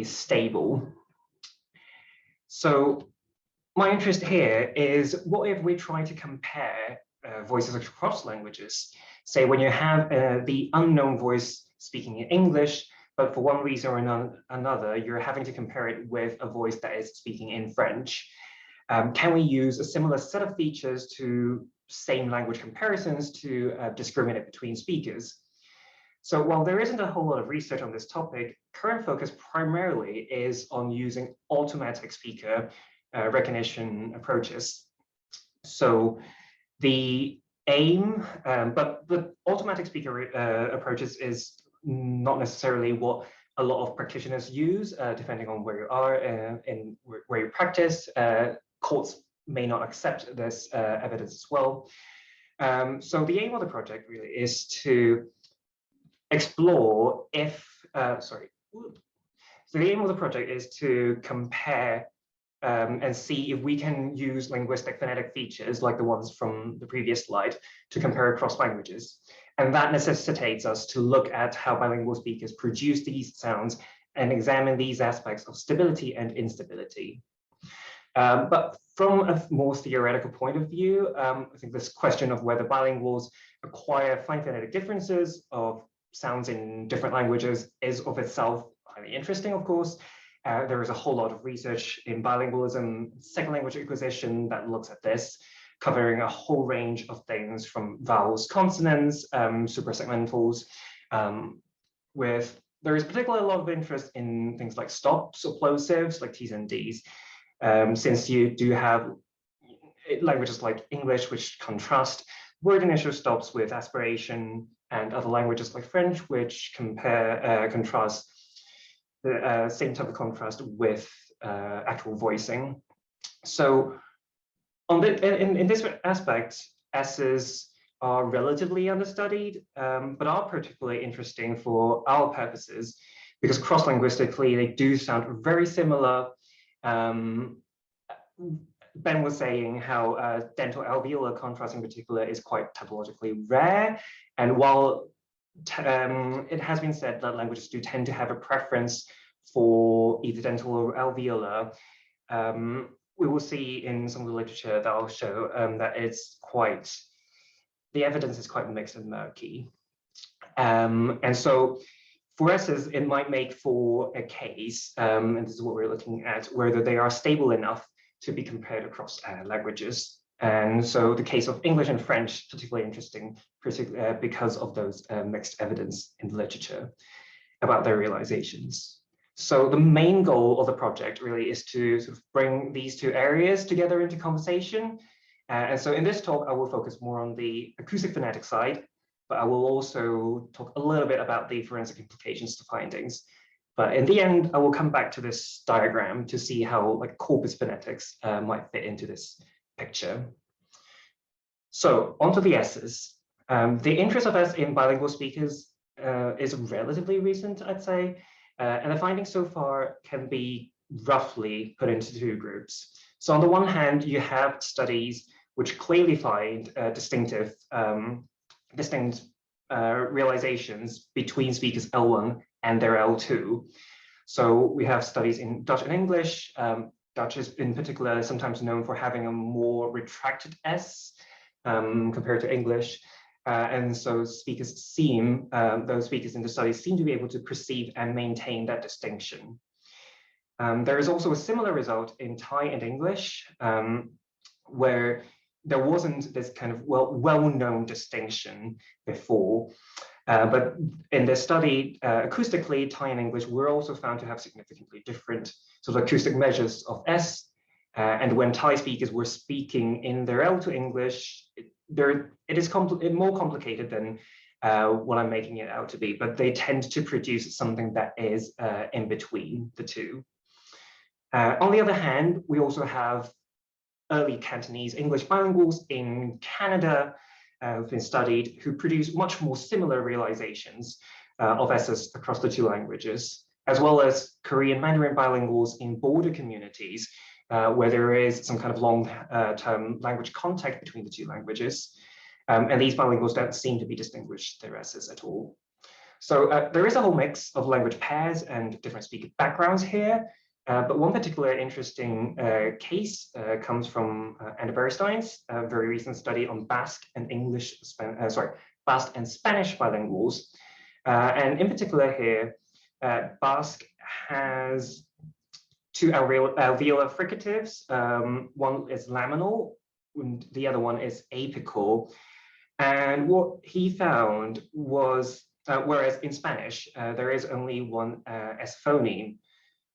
stable. So my interest here is what if we try to compare voices across languages? Say when you have the unknown voice speaking in English, but for one reason or another, you're having to compare it with a voice that is speaking in French. Can we use a similar set of features to same language comparisons to discriminate between speakers? So while there isn't a whole lot of research on this topic, current focus primarily is on using automatic speaker recognition approaches. So the aim, but the automatic speaker approaches is not necessarily what a lot of practitioners use, depending on where you are and where you practice. Courts may not accept this evidence as well. So the aim of the project really is to explore if, so the aim of the project is to compare and see if we can use linguistic phonetic features like the ones from the previous slide to compare across languages. And that necessitates us to look at how bilingual speakers produce these sounds and examine these aspects of stability and instability. But from a more theoretical point of view, I think this question of whether bilinguals acquire fine phonetic differences of sounds in different languages is of itself highly interesting, of course. There is a whole lot of research in bilingualism, second language acquisition that looks at this, covering a whole range of things from vowels, consonants, suprasegmentals, there is particularly a lot of interest in things like stops or plosives, like T's and D's, since you do have languages like English, which contrast word initial stops with aspiration, and other languages like French, which contrast the same type of contrast with actual voicing. So in this aspect, S's are relatively understudied, but are particularly interesting for our purposes because cross-linguistically they do sound very similar. Ben was saying how dental alveolar contrast in particular is quite typologically rare, and while it has been said that languages do tend to have a preference for either dental or alveolar, we will see in some of the literature that I'll show that the evidence is quite mixed and murky. And so for us, it might make for a case, and this is what we're looking at, whether they are stable enough to be compared across languages. And so the case of English and French, particularly interesting, because of those mixed evidence in the literature about their realizations. So the main goal of the project really is to sort of bring these two areas together into conversation. And so in this talk, I will focus more on the acoustic phonetic side, but I will also talk a little bit about the forensic implications to findings. But in the end, I will come back to this diagram to see how like corpus phonetics might fit into this picture. So onto the S's. The interest of S in bilingual speakers is relatively recent, I'd say. And the findings so far can be roughly put into two groups. So on the one hand, you have studies which clearly find distinct realizations between speakers L1 and their L2. So we have studies in Dutch and English. Dutch is in particular sometimes known for having a more retracted S compared to English. And so those speakers in the studies seem to be able to perceive and maintain that distinction. There is also a similar result in Thai and English, where there wasn't this kind of well-known distinction before. But in this study, acoustically, Thai and English were also found to have significantly different sort of acoustic measures of S. And when Thai speakers were speaking in their L2 English, it is more complicated than what I'm making it out to be, but they tend to produce something that is in between the two. On the other hand, we also have early Cantonese English bilinguals in Canada who've been studied, who produce much more similar realizations of S's across the two languages, as well as Korean Mandarin bilinguals in border communities where there is some kind of long-term language contact between the two languages. And these bilinguals don't seem to be distinguished their S's at all. So there is a whole mix of language pairs and different speaker backgrounds here. But one particular interesting case comes from Anna Berisstein's very recent study on Basque and Basque and Spanish bilinguals. And in particular here, Basque has two alveolar fricatives. One is laminal, and the other one is apical. And what he found was, whereas in Spanish, there is only one S phoneme,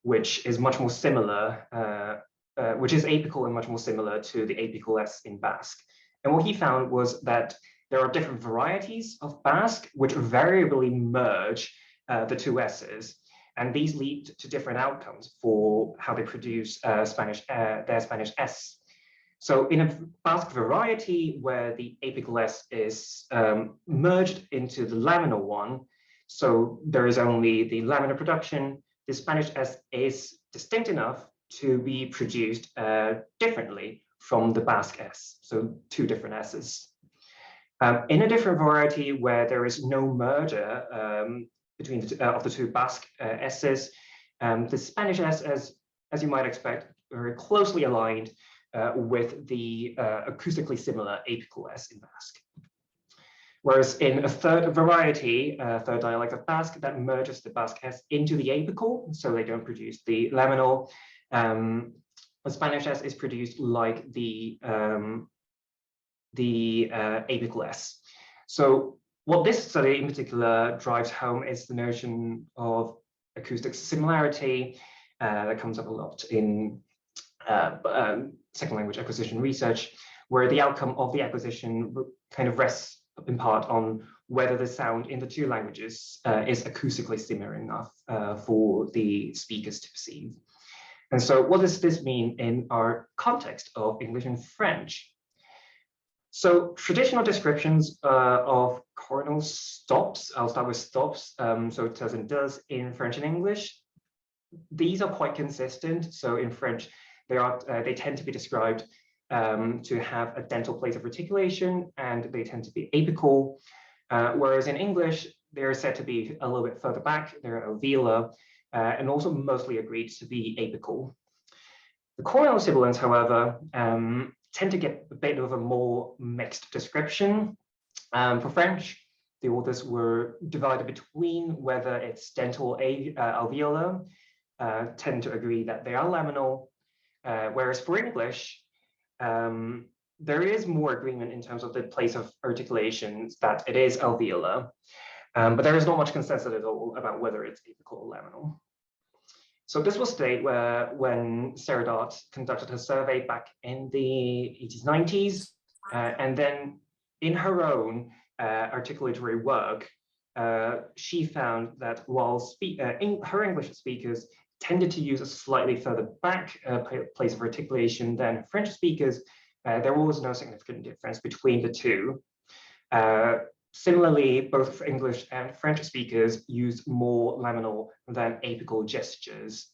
which is much more similar, which is apical and much more similar to the apical S in Basque. And what he found was that there are different varieties of Basque which variably merge the two S's. And these lead to different outcomes for how they produce their Spanish S. So in a Basque variety where the apical S is merged into the laminal one, so there is only the laminar production, the Spanish S is distinct enough to be produced differently from the Basque S, so two different S's. In a different variety where there is no merger between of the two Basque S's, the Spanish S, as you might expect, very closely aligned with the acoustically similar apical S in Basque. Whereas in a third variety, third dialect of Basque, that merges the Basque S into the apical, so they don't produce the laminal. The Spanish S is produced like the apical S. So what this study in particular drives home is the notion of acoustic similarity that comes up a lot in second language acquisition research, where the outcome of the acquisition kind of rests in part on whether the sound in the two languages is acoustically similar enough for the speakers to perceive. And so what does this mean in our context of English and French? So traditional descriptions of coronal stops, I'll start with stops, so does and does in French and English. These are quite consistent. So in French, they tend to be described to have a dental place of articulation, and they tend to be apical, whereas in English, they're said to be a little bit further back, they're alveolar, and also mostly agreed to be apical. The coronal sibilants, however, tend to get a bit of a more mixed description. For French, the authors were divided between whether it's dental alveolar, tend to agree that they are laminal, whereas for English, there is more agreement in terms of the place of articulation that it is alveolar, but there is not much consensus at all about whether it's apical or laminal. So this was stated when Sarah Dart conducted her survey back in the 80s, 90s, and then in her own articulatory work, she found that while her English speakers tended to use a slightly further back place of articulation than French speakers, there was no significant difference between the two. Similarly, both English and French speakers use more laminal than apical gestures.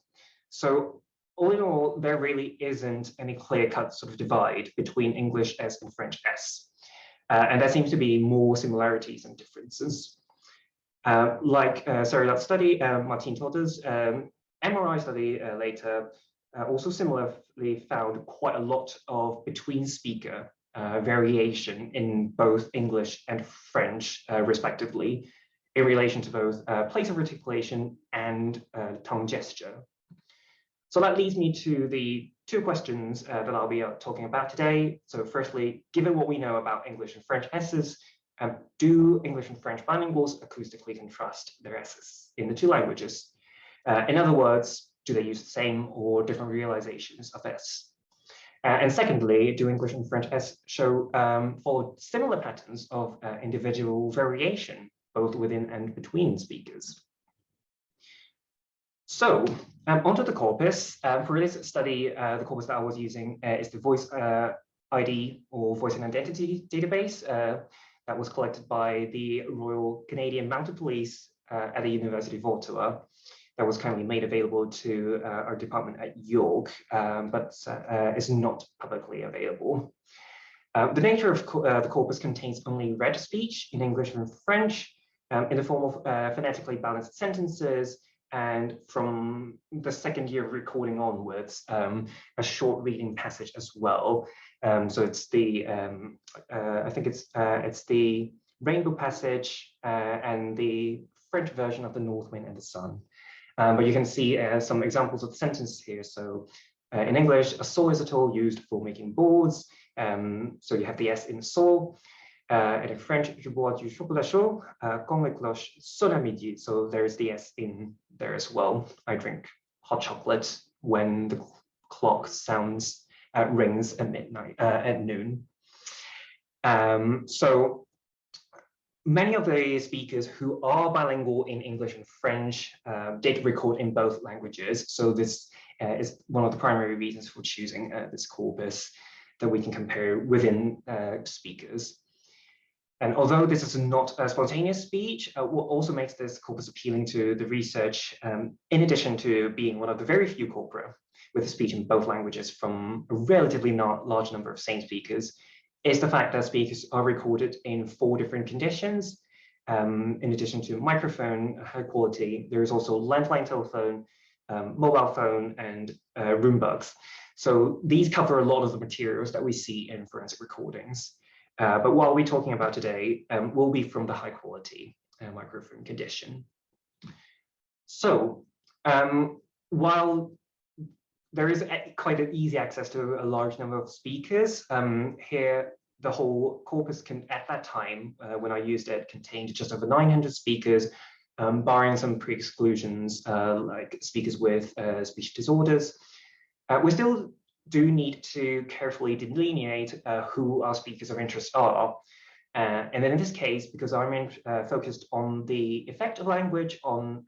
So all in all, there really isn't any clear-cut sort of divide between English S and French S. And there seems to be more similarities and differences. Like Sarah Dart's study, Martine Todder's MRI study later also similarly found quite a lot of between speaker variation in both English and French, respectively, in relation to both place of articulation and tongue gesture. So that leads me to the two questions that I'll be talking about today. So firstly, given what we know about English and French S's, do English and French bilinguals acoustically contrast their S's in the two languages? In other words, do they use the same or different realizations of S? And secondly, do English and French S follow similar patterns of individual variation, both within and between speakers? So onto the corpus. For this study, the corpus that I was using is the Voice ID or Voice and Identity database that was collected by the Royal Canadian Mounted Police at the University of Ottawa. That was kindly made available to our department at York, but is not publicly available. The nature of the corpus contains only read speech in English and French in the form of phonetically balanced sentences, and from the second year of recording onwards, a short reading passage as well. So it's the, I think it's the Rainbow Passage and the French version of the North Wind and the Sun. But you can see some examples of sentences here. So in English, a saw is a tool used for making boards. So you have the S in saw. And in French, je bois du chocolat chaud quand les cloches sonnent à midi. So there's the S in there as well. I drink hot chocolate when the clock rings at midnight, at noon. So many of the speakers who are bilingual in English and French did record in both languages. So this is one of the primary reasons for choosing this corpus that we can compare within speakers. And although this is not a spontaneous speech, what also makes this corpus appealing to the research, in addition to being one of the very few corpora with a speech in both languages from a relatively large number of same speakers, is the fact that speakers are recorded in 4 different conditions. In addition to microphone, high quality, there is also landline telephone, mobile phone, and room bugs. So these cover a lot of the materials that we see in forensic recordings. But what we're talking about today will be from the high quality microphone condition. So while there is quite an easy access to a large number of speakers, here the whole corpus at that time, when I used it, contained just over 900 speakers, barring some pre-exclusions like speakers with speech disorders. We still do need to carefully delineate who our speakers of interest are. And then in this case, because I'm focused on the effect of language on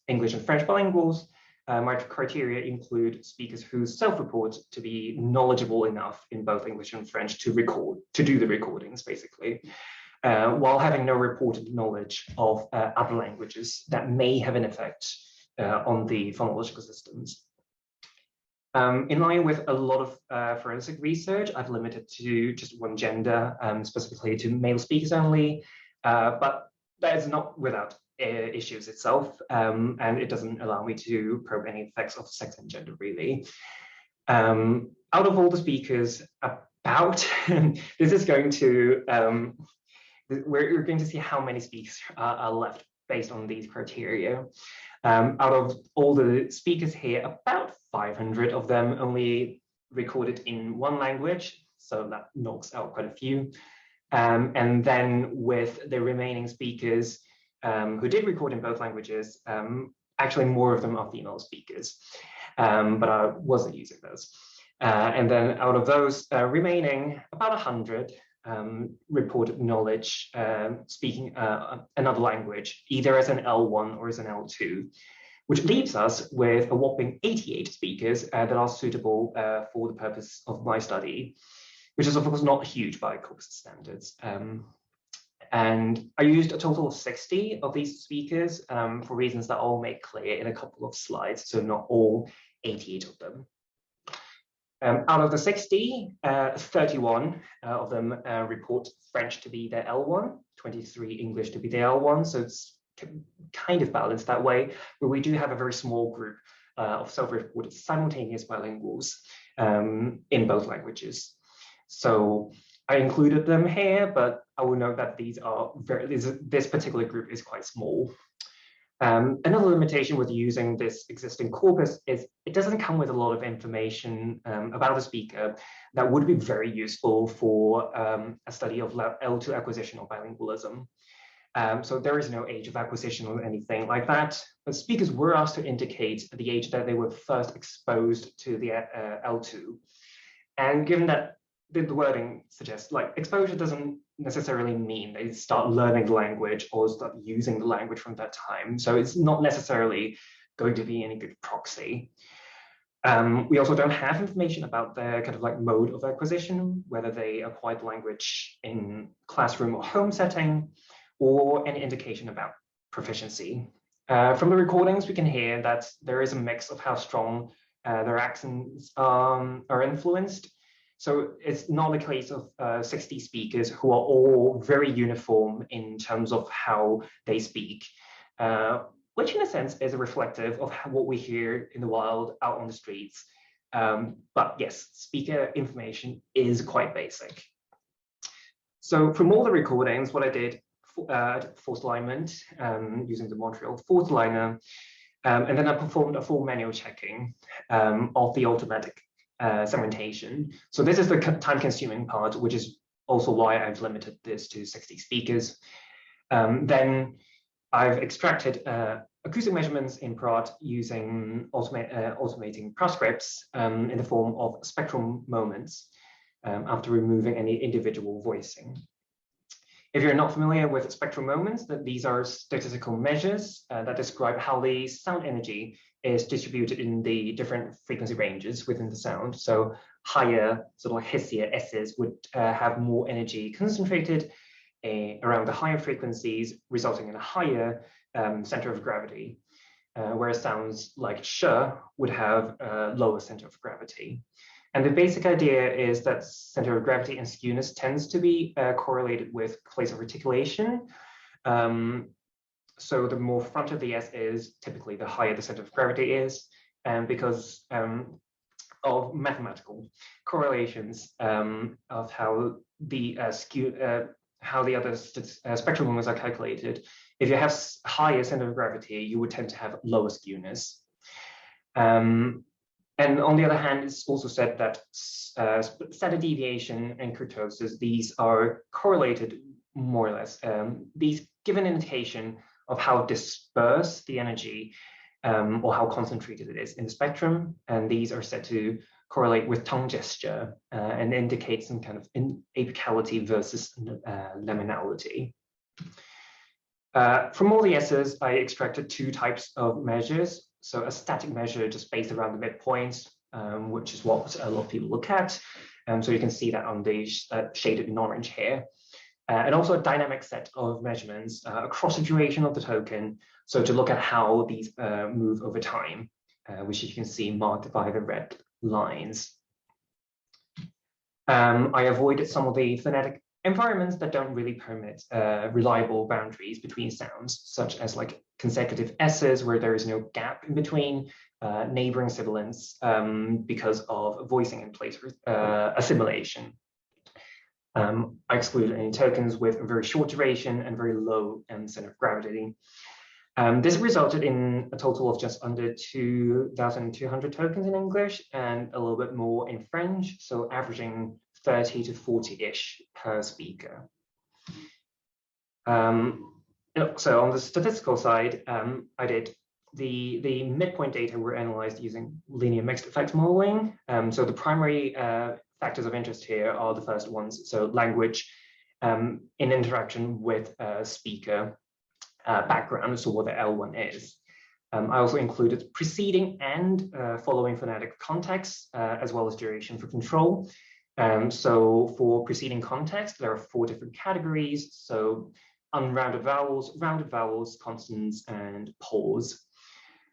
English and French bilinguals, my criteria include speakers who self-report to be knowledgeable enough in both English and French to do the recordings, basically, while having no reported knowledge of other languages that may have an effect on the phonological systems. In line with a lot of forensic research, I've limited to just one gender, specifically to male speakers only, but that is not without issues itself, and it doesn't allow me to probe any effects of sex and gender, really. Out of all the speakers, about, this is going to, we're going to see how many speakers are left based on these criteria. Out of all the speakers here, about 500 of them only recorded in one language, so that knocks out quite a few. And then with the remaining speakers who did record in both languages, actually more of them are female speakers, but I wasn't using those. And then out of those remaining, about 100 reported knowledge speaking another language, either as an L1 or as an L2, which leaves us with a whopping 88 speakers that are suitable for the purpose of my study, which is of course not huge by corpus standards. And I used a total of 60 of these speakers for reasons that I'll make clear in a couple of slides, so not all 88 of them. Out of the 60, 31 of them report French to be their L1, 23 English to be their L1, so it's kind of balanced that way, but we do have a very small group of self-reported simultaneous bilinguals in both languages. So I included them here, but I will note that these are this particular group is quite small. Another limitation with using this existing corpus is it doesn't come with a lot of information about the speaker that would be very useful for a study of L2 acquisition or bilingualism. So there is no age of acquisition or anything like that, but speakers were asked to indicate the age that they were first exposed to the L2. And given that the wording suggests, like, exposure doesn't necessarily mean they start learning the language or start using the language from that time. So it's not necessarily going to be any good proxy. We also don't have information about their kind of like mode of acquisition, whether they acquired language in classroom or home setting, or any indication about proficiency. From the recordings, we can hear that there is a mix of how strong their accents are influenced. So it's not a case of 60 speakers who are all very uniform in terms of how they speak, which in a sense is reflective of what we hear in the wild out on the streets. But yes, speaker information is quite basic. So from all the recordings, what I did, forced alignment using the Montreal forced aligner, and then I performed a full manual checking of the automatic segmentation. So this is the time-consuming part, which is also why I've limited this to 60 speakers. Then I've extracted acoustic measurements in prod using automating proscripts in the form of spectral moments. after removing any individual voicing. If you're not familiar with spectral moments, that these are statistical measures that describe how the sound energy is distributed in the different frequency ranges within the sound. So higher, sort of like hissier S's would have more energy concentrated around the higher frequencies, resulting in a higher center of gravity, whereas sounds like sh would have a lower center of gravity. And the basic idea is that center of gravity and skewness tends to be correlated with place of articulation. So the more front of the S is, typically the higher the center of gravity is, and because of mathematical correlations of how the other spectral moments are calculated. If you have higher center of gravity, you would tend to have lower skewness. And on the other hand, it's also said that standard deviation and kurtosis, these are correlated more or less. These give an indication of how dispersed the energy or how concentrated it is in the spectrum. And these are said to correlate with tongue gesture and indicate some kind of apicality versus laminality. From all the S's, I extracted two types of measures. So a static measure just based around the midpoints, which is what a lot of people look at. So you can see that on the shaded in orange here. And also a dynamic set of measurements across the duration of the token. So to look at how these move over time, which you can see marked by the red lines. I avoided some of the phonetic environments that don't really permit reliable boundaries between sounds, such as like consecutive S's where there is no gap in between neighboring sibilants because of voicing in place assimilation. I excluded any tokens with a very short duration and very low center of gravity. This resulted in a total of just under 2,200 tokens in English and a little bit more in French, so averaging 30 to 40-ish per speaker. So on the statistical side, I did the midpoint data were analyzed using linear mixed effect modeling. So the primary factors of interest here are the first ones. So language in interaction with speaker background, so what the L1 is. I also included preceding and following phonetic context, as well as duration for control. So for preceding context, there are 4 different categories. So unrounded vowels, rounded vowels, consonants, and pause.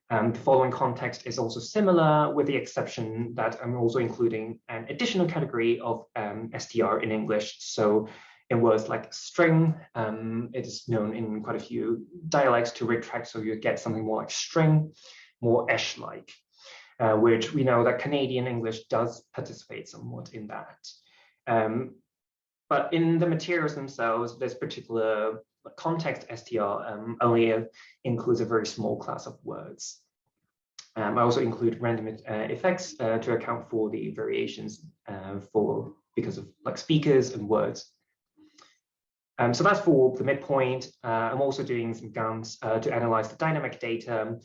The following context is also similar, with the exception that I'm also including an additional category of STR in English. So in words like string, it is known in quite a few dialects to retract, so you get something more like string, more esh-like, which we know that Canadian English does participate somewhat in that. But in the materials themselves, this particular context STR only includes a very small class of words. I also include random effects to account for the variations because of like speakers and words. So that's for the midpoint. I'm also doing some GANs to analyze the dynamic data,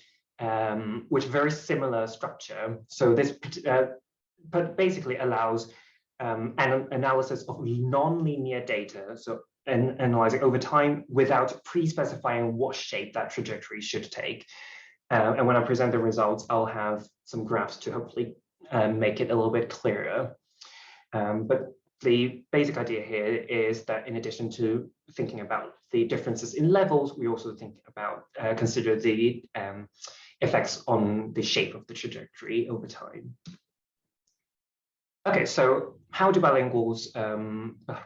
which very similar structure. So this but basically allows an analysis of non-linear data, so analyzing over time without pre-specifying what shape that trajectory should take. And when I present the results, I'll have some graphs to hopefully make it a little bit clearer. But the basic idea here is that in addition to thinking about the differences in levels, we also think about consider the effects on the shape of the trajectory over time. Okay, so how do bilinguals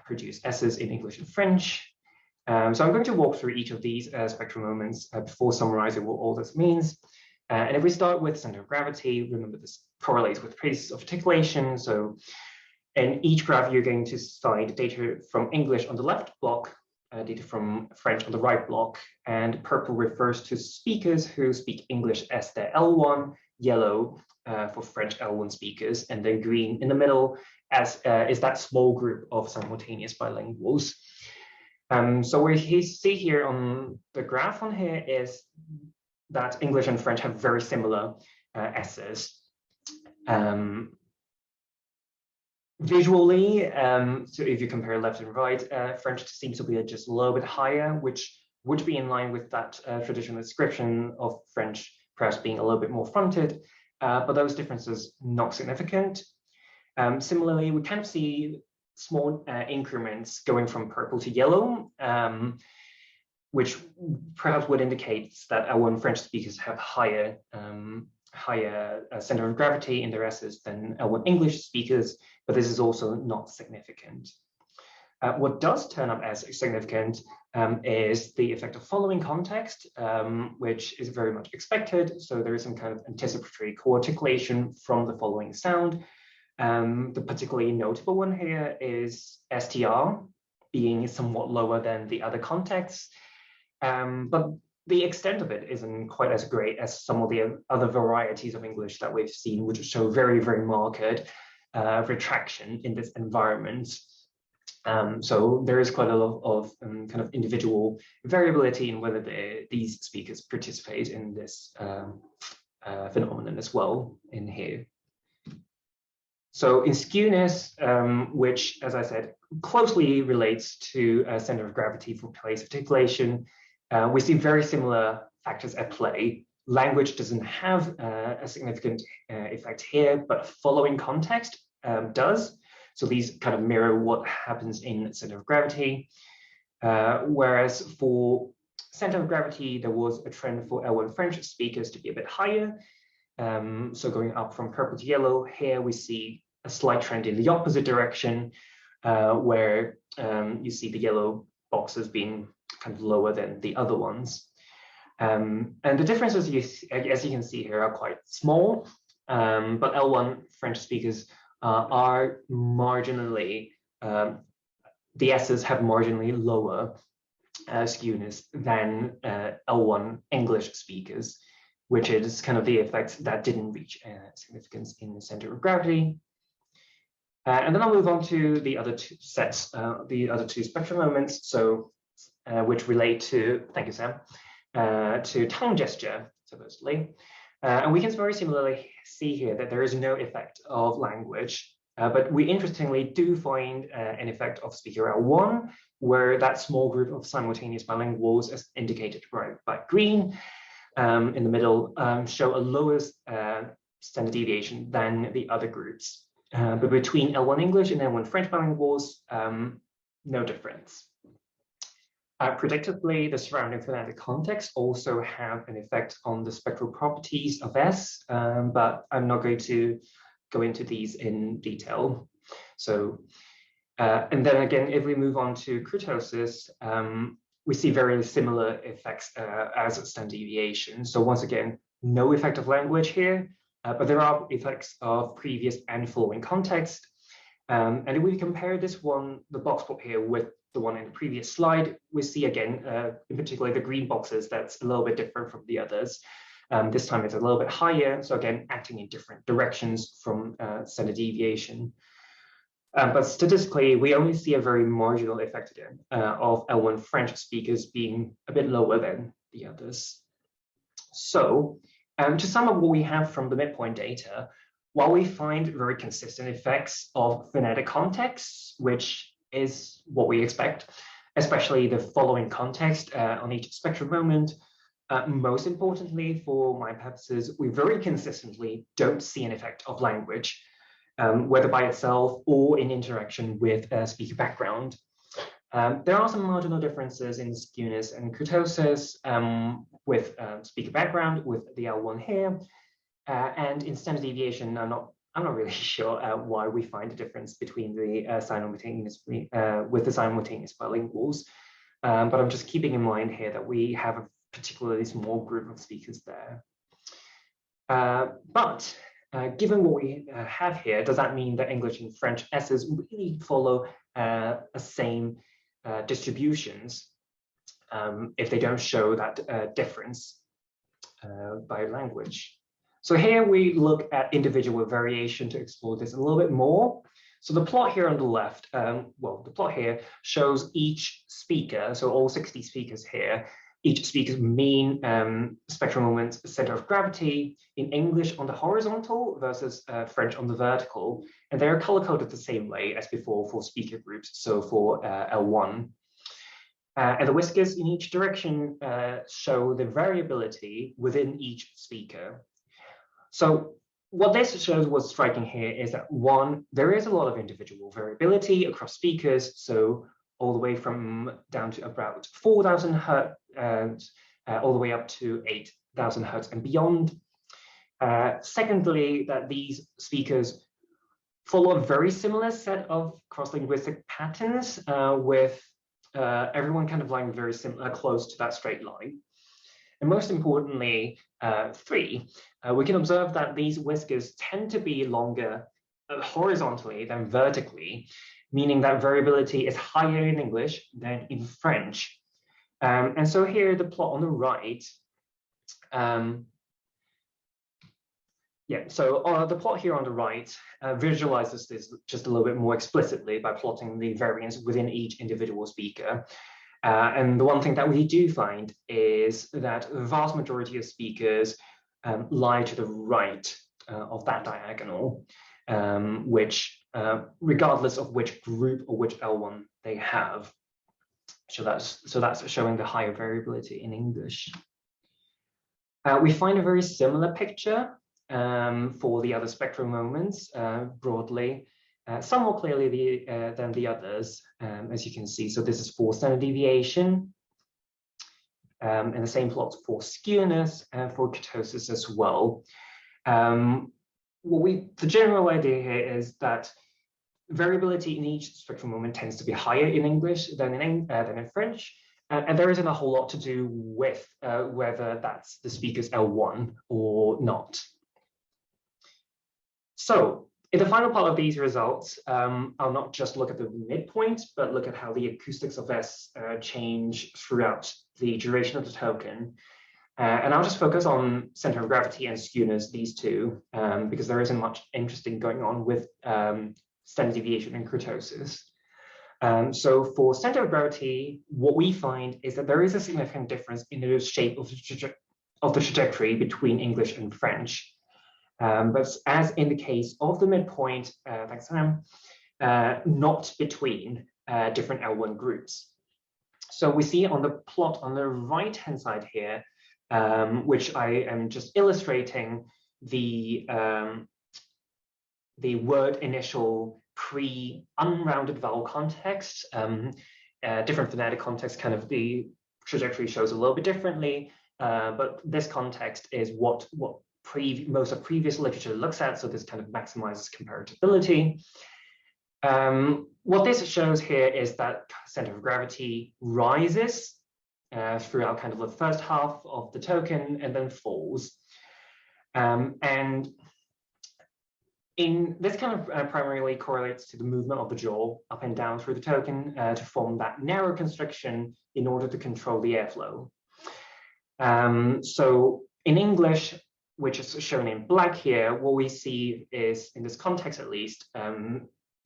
produce S's in English and French? So I'm going to walk through each of these spectral moments before summarizing what all this means. And if we start with center of gravity, remember this correlates with pace of articulation. So in each graph, you're going to find data from English on the left block, data from French on the right block, and purple refers to speakers who speak English as their L1, yellow for French L1 speakers, and then green in the middle as is that small group of simultaneous bilinguals. So what you see here on the graph on here is that English and French have very similar S's. Visually, so if you compare left and right, French seems to be just a little bit higher, which would be in line with that traditional description of French perhaps being a little bit more fronted, but those differences not significant. Similarly, we kind of see small increments going from purple to yellow, which perhaps would indicate that L1 French speakers have higher center of gravity in their S's than L1 English speakers, but this is also not significant. What does turn up as significant is the effect of following context, which is very much expected. So there is some kind of anticipatory co-articulation from the following sound. The particularly notable one here is STR being somewhat lower than the other contexts, but the extent of it isn't quite as great as some of the other varieties of English that we've seen, which show very, very marked retraction in this environment. So there is quite a lot of kind of individual variability in whether these speakers participate in this phenomenon as well in here. So in skewness, which, as I said, closely relates to center of gravity for place of articulation, we see very similar factors at play. Language doesn't have a significant effect here, but following context does. So these kind of mirror what happens in center of gravity. Whereas for center of gravity, there was a trend for L1 French speakers to be a bit higher. So going up from purple to yellow, here we see a slight trend in the opposite direction, where you see the yellow boxes being kind of lower than the other ones. And the differences, as you can see here, are quite small, but L1 French speakers are marginally, the S's have marginally lower skewness than L1 English speakers, which is kind of the effect that didn't reach significance in the center of gravity. And then I'll move on to the other two sets, the other two spectrum moments, so which relate to, thank you, Sam, to tongue gesture, supposedly. And we can very similarly see here that there is no effect of language, but we interestingly do find an effect of speaker L1, where that small group of simultaneous bilinguals, as indicated by green in the middle, show a lower standard deviation than the other groups. But between L1 English and L1 French bilinguals, no difference. Predictably, the surrounding phonetic context also have an effect on the spectral properties of S, but I'm not going to go into these in detail. So, and then again, if we move on to kurtosis, we see very similar effects as standard deviation. So once again, no effect of language here, but there are effects of previous and following context. And if we compare this one, the box plot here, with the one in the previous slide, we see again, in particular, the green boxes, that's a little bit different from the others. This time it's a little bit higher, so again, acting in different directions from standard deviation. But statistically, we only see a very marginal effect again of L1 French speakers being a bit lower than the others. So to sum up what we have from the midpoint data, while we find very consistent effects of phonetic contexts, which is what we expect, especially the following context on each spectrum moment, most importantly, for my purposes, we very consistently don't see an effect of language, whether by itself or in interaction with speaker background. There are some marginal differences in skewness and kurtosis with speaker background, with the L1 here, and in standard deviation, I'm not really sure why we find a difference between the simultaneous with the simultaneous bilinguals, but I'm just keeping in mind here that we have a particularly small group of speakers there. But given what we have here, does that mean that English and French S's really follow a same distributions if they don't show that difference by language? So here we look at individual variation to explore this a little bit more. So the plot here on the left, well, the plot here shows each speaker, so all 60 speakers here, each speaker's mean spectral moment center of gravity in English on the horizontal versus French on the vertical. And they are color-coded the same way as before for speaker groups, so for L1. And the whiskers in each direction show the variability within each speaker. So what this shows what's striking here is that, one, there is a lot of individual variability across speakers, so all the way from down to about 4,000 hertz and all the way up to 8,000 hertz and beyond. Secondly, that these speakers follow a very similar set of cross-linguistic patterns with everyone kind of lying very similar, close to that straight line. And most importantly, three, we can observe that these whiskers tend to be longer horizontally than vertically, meaning that variability is higher in English than in French. And so here, the plot on the right, the plot here on the right visualizes this just a little bit more explicitly by plotting the variance within each individual speaker. And the one thing that we do find is that the vast majority of speakers lie to the right of that diagonal, which regardless of which group or which L1 they have. So that's showing the higher variability in English. We find a very similar picture for the other spectral moments broadly, some more clearly than the others, as you can see. So this is for standard deviation, and the same plots for skewness and for kurtosis as well. The general idea here is that variability in each spectral moment tends to be higher in English than in French, and there isn't a whole lot to do with whether that's the speaker's L1 or not. So in the final part of these results, I'll not just look at the midpoint, but look at how the acoustics of S change throughout the duration of the token. And I'll just focus on center of gravity and skewness, these two, because there isn't much interesting going on with standard deviation and kurtosis. So for center of gravity, what we find is that there is a significant difference in the shape of the trajectory between English and French. But as in the case of the midpoint, thanks Sam, not between different L1 groups. So we see on the plot on the right-hand side here, which I am just illustrating the word initial pre-unrounded vowel context. Different phonetic context, kind of the trajectory shows a little bit differently, but this context is what most of previous literature looks at, so this kind of maximizes comparability. What this shows here is that center of gravity rises throughout kind of the first half of the token and then falls. And in this kind of primarily correlates to the movement of the jaw up and down through the token to form that narrow constriction in order to control the airflow. So in English, which is shown in black here, what we see is, in this context at least,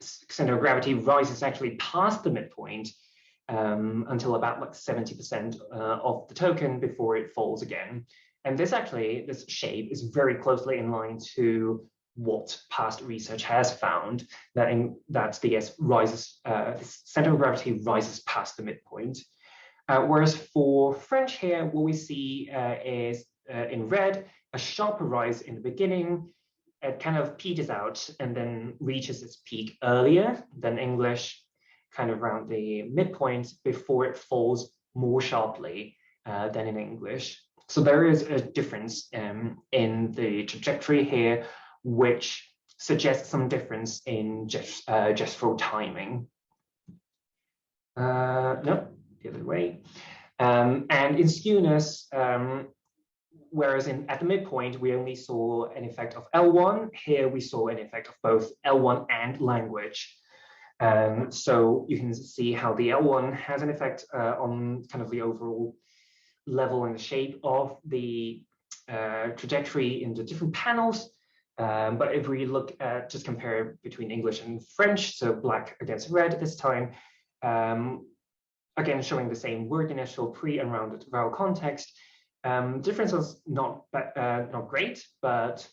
center of gravity rises actually past the midpoint until about like 70% of the token before it falls again. And this shape is very closely in line to what past research has found, that the center of gravity rises past the midpoint. Whereas for French here, what we see is in red, a sharper rise in the beginning. It kind of peters out and then reaches its peak earlier than English, kind of around the midpoint, before it falls more sharply than in English. So there is a difference in the trajectory here, which suggests some difference in gestural timing. No, the other way. And in skewness, whereas at the midpoint, we only saw an effect of L1, here we saw an effect of both L1 and language. So you can see how the L1 has an effect on kind of the overall level and the shape of the trajectory in the different panels. But if we look at, just compare between English and French, so black against red this time, again, showing the same word initial, pre and rounded vowel context. Difference was not great, but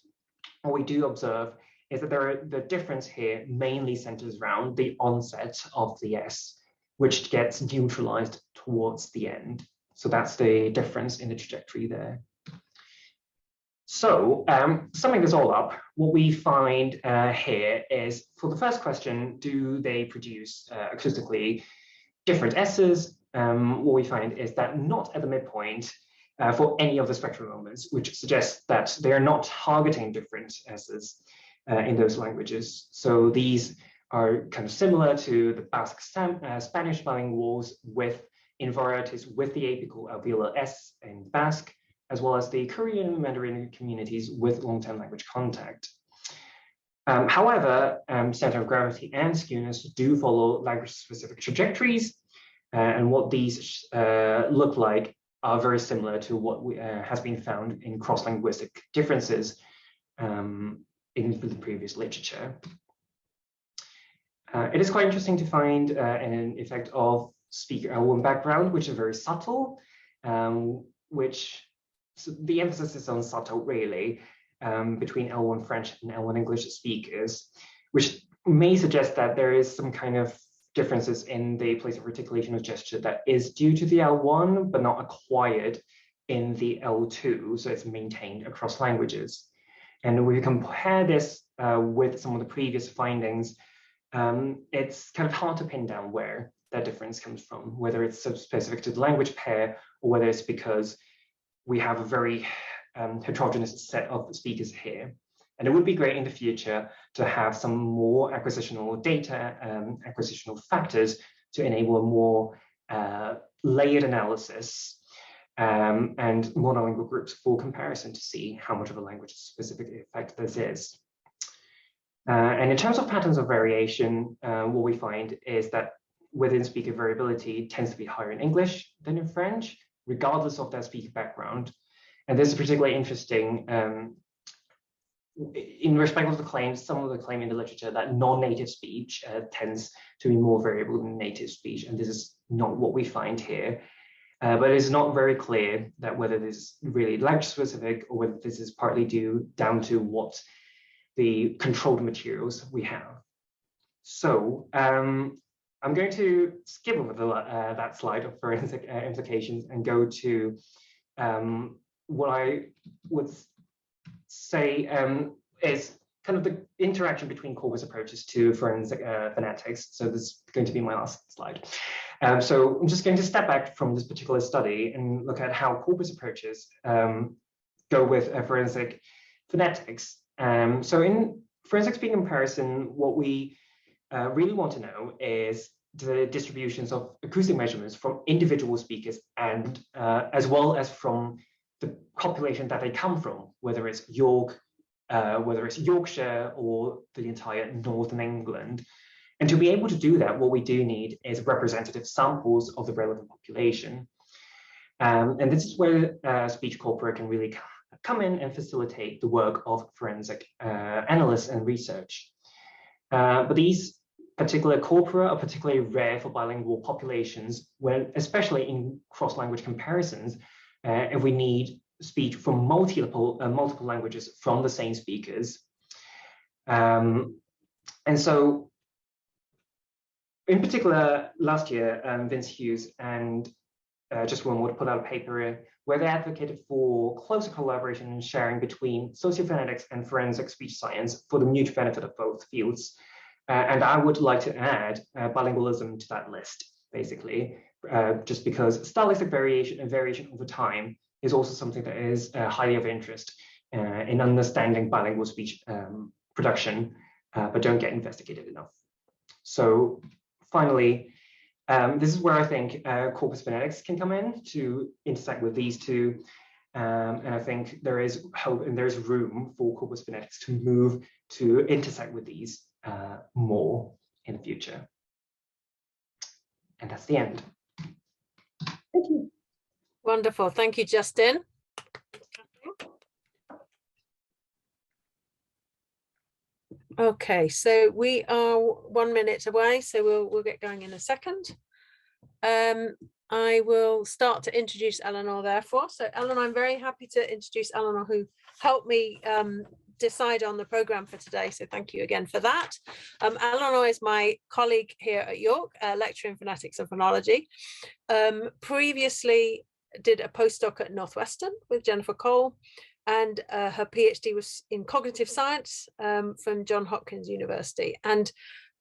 what we do observe is that the difference here mainly centers around the onset of the S, which gets neutralized towards the end. So that's the difference in the trajectory there. So summing this all up, what we find here is, for the first question, do they produce acoustically different S's? What we find is that not at the midpoint for any of the spectral moments, which suggests that they are not targeting different S's in those languages. So these are kind of similar to the Basque Spanish bilinguals in varieties with the apical alveolar S in Basque, as well as the Korean Mandarin communities with long-term language contact. However, center of gravity and skewness do follow language-specific trajectories, and what these look like are very similar to what has been found in cross-linguistic differences in the previous literature. It is quite interesting to find an effect of speaker L1 background, which is very subtle, so the emphasis is on subtle, really, between L1 French and L1 English speakers, which may suggest that there is some kind of differences in the place of articulation of gesture that is due to the L1, but not acquired in the L2, so it's maintained across languages. And when we compare this with some of the previous findings, it's kind of hard to pin down where that difference comes from, whether it's specific to the language pair or whether it's because we have a very heterogeneous set of speakers here. And it would be great in the future to have some more acquisitional data, acquisitional factors to enable a more layered analysis and monolingual groups for comparison to see how much of a language-specific effect this is. And in terms of patterns of variation, what we find is that within speaker variability tends to be higher in English than in French, regardless of their speaker background. And this is particularly interesting in respect of the claims, some of the claim in the literature that non-native speech tends to be more variable than native speech, and this is not what we find here. But it's not very clear that whether this is really language specific or whether this is partly down to what the controlled materials we have. So I'm going to skip over that slide of forensic implications and go to what I would say is kind of the interaction between corpus approaches to forensic phonetics. So this is going to be my last slide. So I'm just going to step back from this particular study and look at how corpus approaches go with forensic phonetics. So in forensic speech comparison, what we really want to know is the distributions of acoustic measurements from individual speakers and as well as from the population that they come from, whether it's York, whether it's Yorkshire or the entire Northern England. And to be able to do that, what we do need is representative samples of the relevant population. And this is where speech corpora can really come in and facilitate the work of forensic analysts and research. But these particular corpora are particularly rare for bilingual populations, when, especially in cross-language comparisons, if we need speech from multiple languages from the same speakers. And so, in particular, last year, Vince Hughes and just one more put out a paper where they advocated for closer collaboration and sharing between sociophonetics and forensic speech science for the mutual benefit of both fields. And I would like to add bilingualism to that list, basically, just because stylistic variation and variation over time is also something that is highly of interest in understanding bilingual speech production, but don't get investigated enough. So finally, this is where I think corpus phonetics can come in to intersect with these two. And I think there is hope and there's room for corpus phonetics to move to intersect with these more in the future. And that's the end. Thank you. Wonderful. Thank you, Justin. Okay, so we are 1 minute away, so we'll get going in a second. I will start to introduce Eleanor therefore. So Eleanor, I'm very happy to introduce Eleanor, who helped me decide on the program for today. So thank you again for that. Eleanor is my colleague here at York, lecturer in phonetics and phonology. Previously did a postdoc at Northwestern with Jennifer Cole, and her PhD was in cognitive science from Johns Hopkins University. And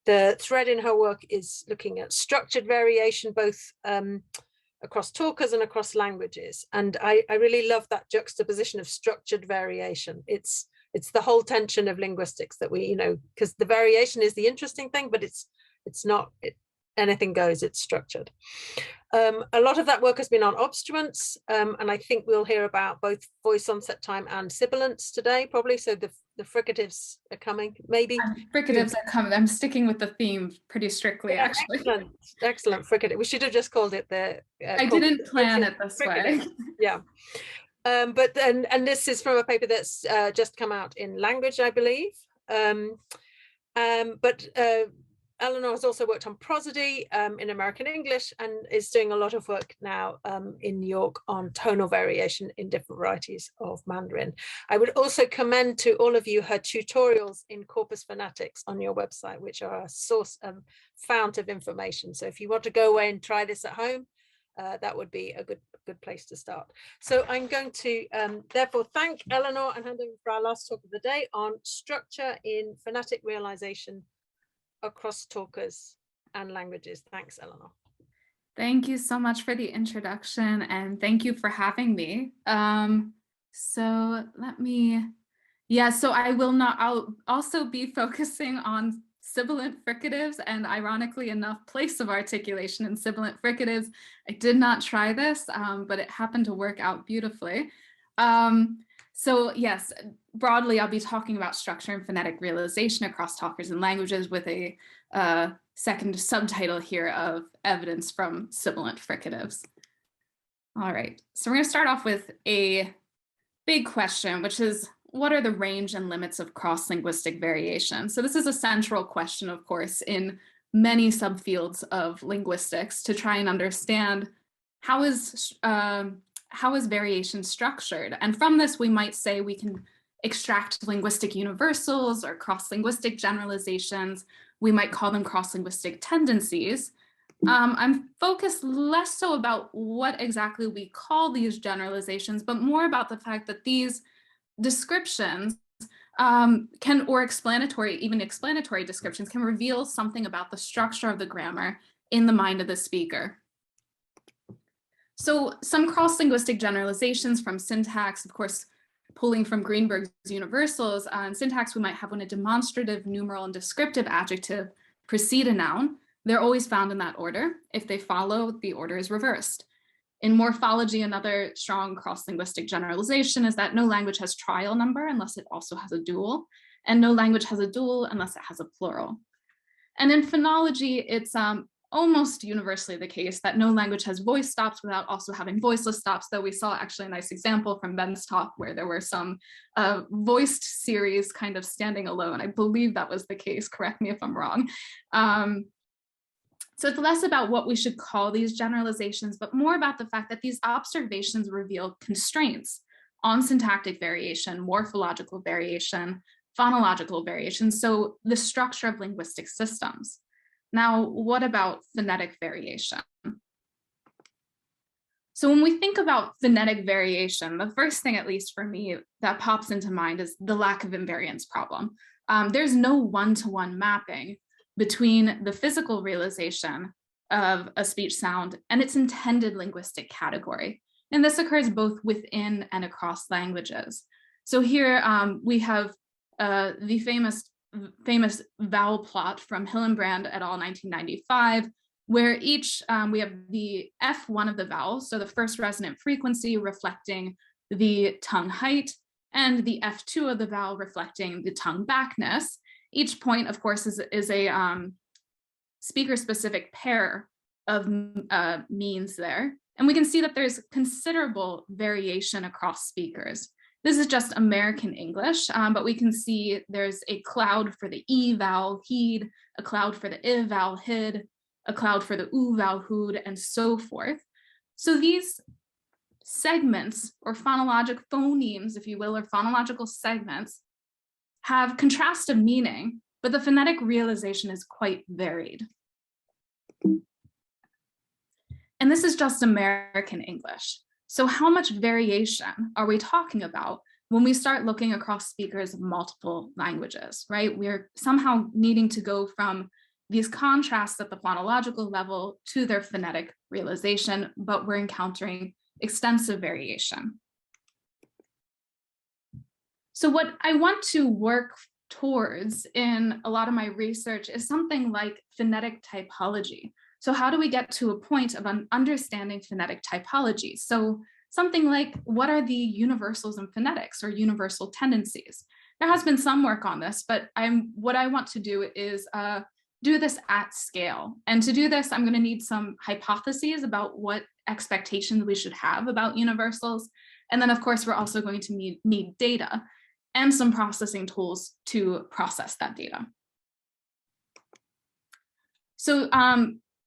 the thread in her work is looking at structured variation, both across talkers and across languages. And I really love that juxtaposition of structured variation. It's the whole tension of linguistics that we, because the variation is the interesting thing, but it's not anything goes, it's structured. A lot of that work has been on obstruents, and I think we'll hear about both voice onset time and sibilants today, probably. So the fricatives are coming, maybe. Fricatives are coming. I'm sticking with the theme pretty strictly, actually. Excellent fricative. We should have just called it the. I didn't plan it this way. Yeah. But this is from a paper that's just come out in language, I believe. Eleanor has also worked on prosody in American English, and is doing a lot of work now in New York on tonal variation in different varieties of Mandarin. I would also commend to all of you her tutorials in Corpus phonetics on your website, which are a source of fount of information. So if you want to go away and try this at home, that would be a good place to start. So I'm going to therefore thank Eleanor and hand over for our last talk of the day on structure in phonetic realization across talkers and languages. Thanks, Eleanor. Thank you so much for the introduction, and thank you for having me. So I'll also be focusing on sibilant fricatives and, ironically enough, place of articulation in sibilant fricatives. I did not try this, but it happened to work out beautifully. So yes, broadly, I'll be talking about structure and phonetic realization across talkers and languages, with a second subtitle here of evidence from sibilant fricatives. All right, so we're going to start off with a big question, which is, what are the range and limits of cross-linguistic variation? So this is a central question, of course, in many subfields of linguistics, to try and understand how is variation structured? And from this, we might say we can extract linguistic universals or cross-linguistic generalizations. We might call them cross-linguistic tendencies. I'm focused less so about what exactly we call these generalizations, but more about the fact that these descriptions or explanatory descriptions can reveal something about the structure of the grammar in the mind of the speaker. So some cross-linguistic generalizations from syntax, of course, pulling from Greenberg's universals. In syntax, we might have when a demonstrative, numeral, and descriptive adjective precede a noun. They're always found in that order. If they follow, the order is reversed. In morphology, another strong cross-linguistic generalization is that no language has trial number unless it also has a dual, and no language has a dual unless it has a plural. And in phonology, it's almost universally the case that no language has voice stops without also having voiceless stops, though we saw actually a nice example from Ben's talk where there were some voiced series kind of standing alone. I believe that was the case, correct me if I'm wrong. So it's less about what we should call these generalizations, but more about the fact that these observations reveal constraints on syntactic variation, morphological variation, phonological variation, so the structure of linguistic systems. Now, what about phonetic variation? So when we think about phonetic variation, the first thing, at least for me, that pops into mind is the lack of invariance problem. There's no one-to-one mapping between the physical realization of a speech sound and its intended linguistic category. And this occurs both within and across languages. So here we have the famous vowel plot from Hillenbrand et al. 1995, where we have the F1 of the vowel, so the first resonant frequency reflecting the tongue height, and the F2 of the vowel reflecting the tongue backness. Each point, of course, is a speaker-specific pair of means there. And we can see that there's considerable variation across speakers. This is just American English, but we can see there's a cloud for the E vowel, heed, a cloud for the I vowel, hid, a cloud for the oo, vowel, hood, and so forth. So these segments, or phonologic phonemes, if you will, or phonological segments, have contrastive meaning, but the phonetic realization is quite varied. And this is just American English. So how much variation are we talking about when we start looking across speakers of multiple languages, right? We're somehow needing to go from these contrasts at the phonological level to their phonetic realization, but we're encountering extensive variation. So what I want to work towards in a lot of my research is something like phonetic typology. So how do we get to a point of understanding phonetic typology? So something like, what are the universals in phonetics or universal tendencies? There has been some work on this, but what I want to do is do this at scale. And to do this, I'm going to need some hypotheses about what expectations we should have about universals. And then, of course, we're also going to need data and some processing tools to process that data. So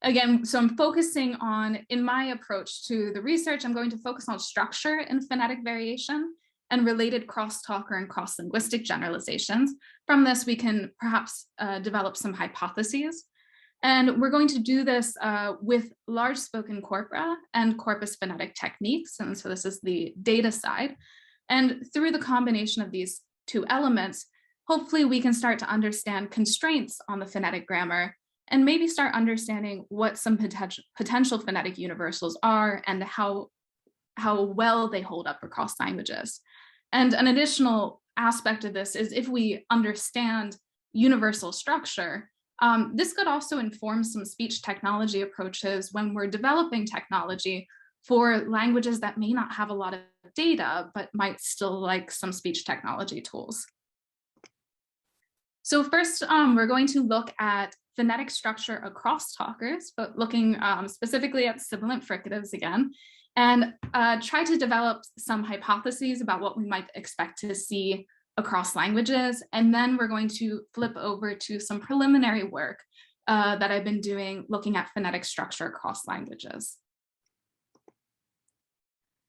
again, so I'm focusing on, in my approach to the research, I'm going to focus on structure and phonetic variation and related crosstalker and cross-linguistic generalizations. From this, we can perhaps develop some hypotheses. And we're going to do this with large spoken corpora and corpus phonetic techniques. And so this is the data side. And through the combination of these two elements, hopefully we can start to understand constraints on the phonetic grammar and maybe start understanding what some potential phonetic universals are and how well they hold up across languages. And an additional aspect of this is if we understand universal structure, this could also inform some speech technology approaches when we're developing technology for languages that may not have a lot of data, but might still like some speech technology tools. So first, we're going to look at phonetic structure across talkers, but looking specifically at sibilant fricatives again, and try to develop some hypotheses about what we might expect to see across languages. And then we're going to flip over to some preliminary work that I've been doing looking at phonetic structure across languages.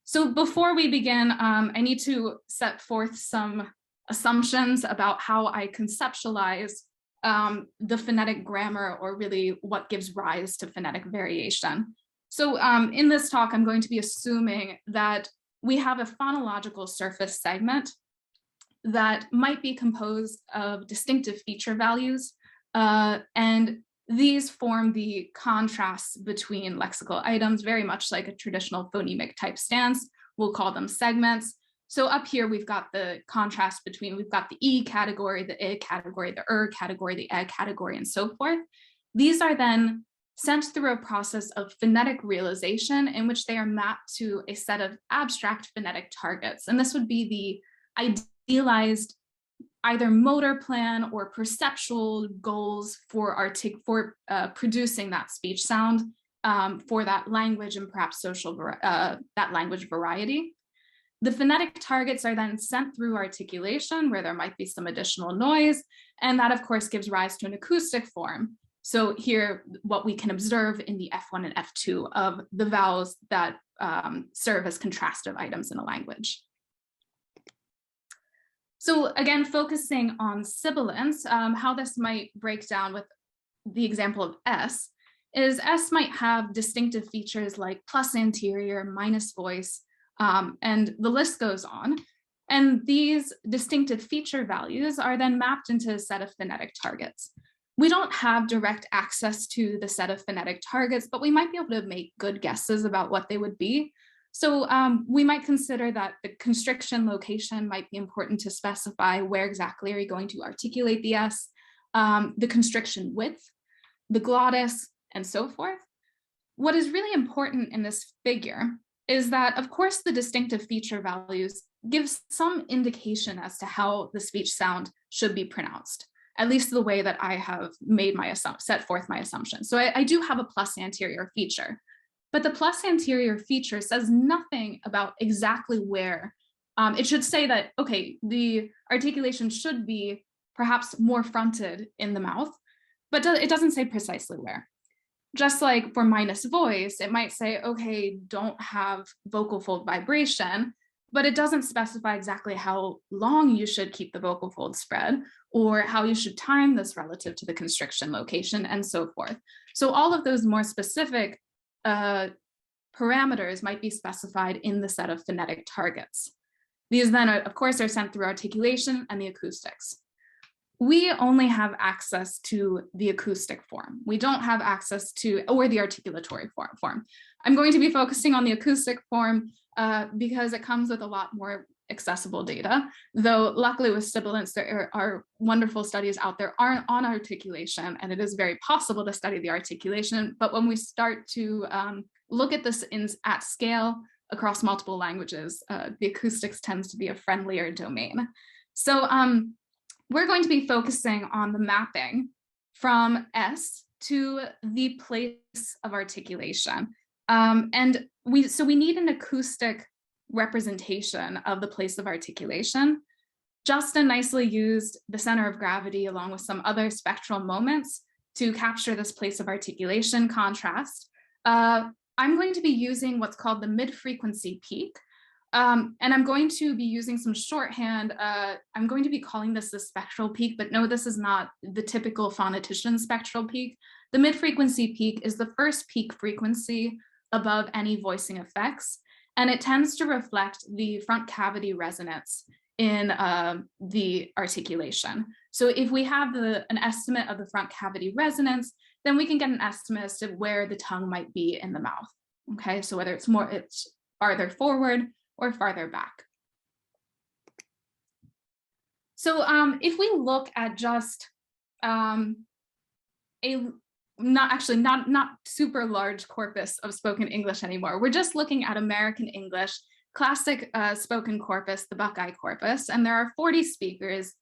So before we begin, I need to set forth some assumptions about how I conceptualize the phonetic grammar, or really what gives rise to phonetic variation. So in this talk, I'm going to be assuming that we have a phonological surface segment that might be composed of distinctive feature values, and these form the contrasts between lexical items, very much like a traditional phonemic type stance. We'll call them segments. So up here, we've got the contrast between, we've got the E category, the I category, the category, the E category, and so forth. These are then sent through a process of phonetic realization in which they are mapped to a set of abstract phonetic targets. And this would be the idealized either motor plan or perceptual goals for producing that speech sound for that language and perhaps that language variety. The phonetic targets are then sent through articulation where there might be some additional noise, and that of course gives rise to an acoustic form. So here, what we can observe in the F1 and F2 of the vowels that serve as contrastive items in a language. So again, focusing on sibilants, how this might break down with the example of S is S might have distinctive features like plus anterior, minus voice, and the list goes on. And these distinctive feature values are then mapped into a set of phonetic targets. We don't have direct access to the set of phonetic targets, but we might be able to make good guesses about what they would be. So we might consider that the constriction location might be important to specify where exactly are you going to articulate the S, the constriction width, the glottis, and so forth. What is really important in this figure is that, of course, the distinctive feature values give some indication as to how the speech sound should be pronounced, at least the way that I have made set forth my assumptions. So I do have a plus anterior feature, but the plus anterior feature says nothing about exactly where. It should say that, okay, the articulation should be perhaps more fronted in the mouth, but it doesn't say precisely where. just like for minus voice, it might say, okay, don't have vocal fold vibration, but it doesn't specify exactly how long you should keep the vocal fold spread or how you should time this relative to the constriction location and so forth. So all of those more specific parameters might be specified in the set of phonetic targets. These then, of course, are sent through articulation and the acoustics. We only have access to the acoustic form. We don't have access to, or the articulatory form. I'm going to be focusing on the acoustic form because it comes with a lot more accessible data, though luckily with sibilants, there are wonderful studies out there on articulation, and it is very possible to study the articulation. But when we start to look at this at scale across multiple languages, the acoustics tends to be a friendlier domain. So we're going to be focusing on the mapping from S to the place of articulation. And we need an acoustic representation of the place of articulation. Justin nicely used the center of gravity along with some other spectral moments to capture this place of articulation contrast. I'm going to be using what's called the mid-frequency peak. And I'm going to be using some shorthand. I'm going to be calling this the spectral peak, but no, this is not the typical phonetician spectral peak. The mid-frequency peak is the first peak frequency above any voicing effects, and it tends to reflect the front cavity resonance in the articulation. So if we have an estimate of the front cavity resonance, then we can get an estimate as to where the tongue might be in the mouth. Okay, so whether it's farther forward or farther back. So if we look at just not super large corpus of spoken English anymore, we're just looking at American English, classic spoken corpus, the Buckeye corpus, and there are 40 speakers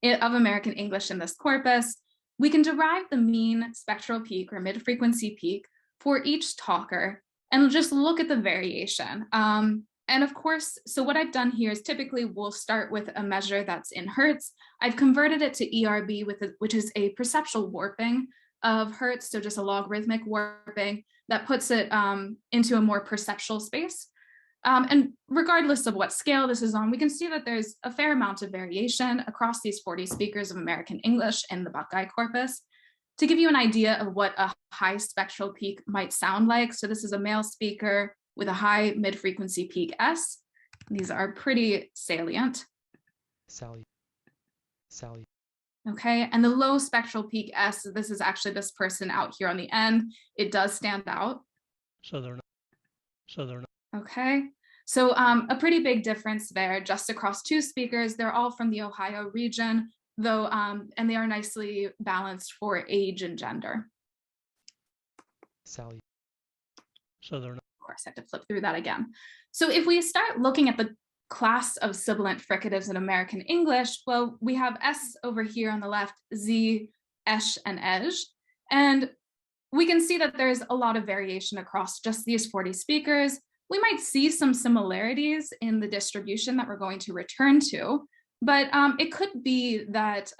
of American English in this corpus. We can derive the mean spectral peak or mid-frequency peak for each talker and just look at the variation. And of course, so what I've done here is typically we'll start with a measure that's in Hertz. I've converted it to ERB, which is a perceptual warping of Hertz, so just a logarithmic warping that puts it into a more perceptual space. And regardless of what scale this is on, we can see that there's a fair amount of variation across these 40 speakers of American English in the Buckeye corpus. To give you an idea of what a high spectral peak might sound like, so this is a male speaker with a high mid-frequency peak S. These are pretty salient. Sally. Okay, and the low spectral peak S, this is actually this person out here on the end. It does stand out. Southern. Okay, so a pretty big difference there just across two speakers. They're all from the Ohio region, though, and they are nicely balanced for age and gender. Sally. Southern. Of course, I have to flip through that again. So if we start looking at the class of sibilant fricatives in American English, well, we have S over here on the left, Z, Esh, and Ej. And we can see that there's a lot of variation across just these 40 speakers. We might see some similarities in the distribution that we're going to return to, but it could be that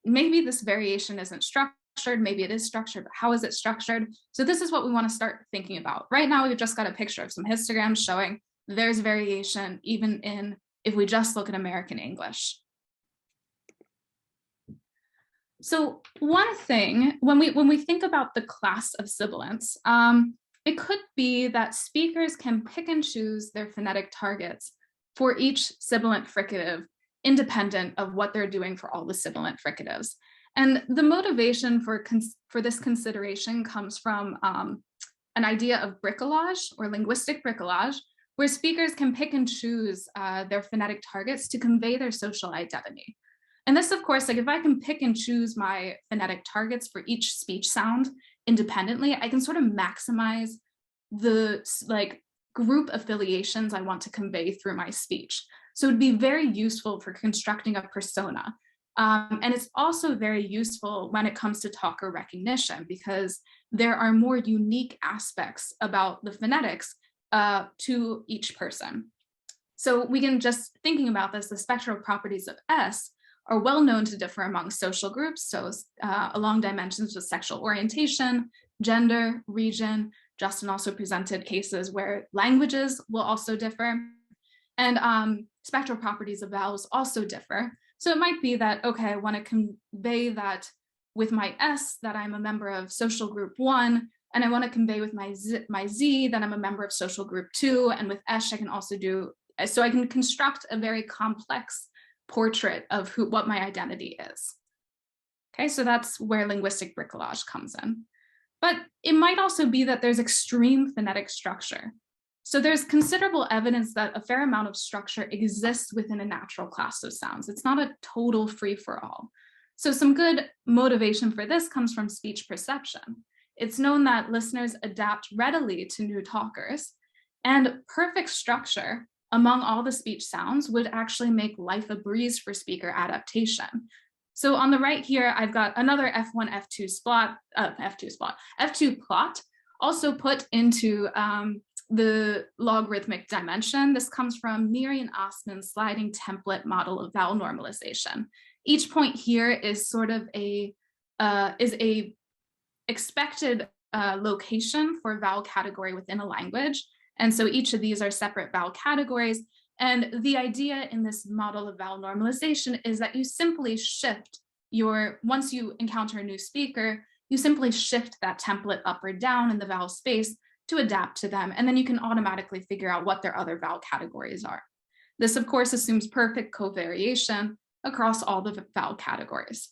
maybe this variation isn't structured, maybe it is structured, but how is it structured? So this is what we want to start thinking about. Right now, we've just got a picture of some histograms showing there's variation even if we just look at American English. So one thing, when we think about the class of sibilants, it could be that speakers can pick and choose their phonetic targets for each sibilant fricative, independent of what they're doing for all the sibilant fricatives. And the motivation for this consideration comes from an idea of bricolage or linguistic bricolage, where speakers can pick and choose their phonetic targets to convey their social identity. And this, of course, like if I can pick and choose my phonetic targets for each speech sound independently, I can sort of maximize the group affiliations I want to convey through my speech. So it'd be very useful for constructing a persona. And it's also very useful when it comes to talker recognition, because there are more unique aspects about the phonetics to each person. So we can just thinking about this, the spectral properties of S are well known to differ among social groups. So along dimensions with sexual orientation, gender, region. Justin also presented cases where languages will also differ, and spectral properties of vowels also differ. So it might be that, okay, I want to convey that with my S that I'm a member of social group 1, and I want to convey with my Z that I'm a member of social group 2, and with Esh I can also do, so I can construct a very complex portrait of what my identity is. Okay, so that's where linguistic bricolage comes in. But it might also be that there's extreme phonetic structure. So there's considerable evidence that a fair amount of structure exists within a natural class of sounds. It's not a total free-for-all. So some good motivation for this comes from speech perception. It's known that listeners adapt readily to new talkers, and perfect structure among all the speech sounds would actually make life a breeze for speaker adaptation. So on the right here, I've got another F1, F2 plot, also put into the logarithmic dimension. This comes from Neary and Ostman's sliding template model of vowel normalization. Each point here is sort of a expected location for vowel category within a language. And so each of these are separate vowel categories. And the idea in this model of vowel normalization is that you simply shift once you encounter a new speaker, you simply shift that template up or down in the vowel space to adapt to them. And then you can automatically figure out what their other vowel categories are. This, of course, assumes perfect covariation across all the vowel categories.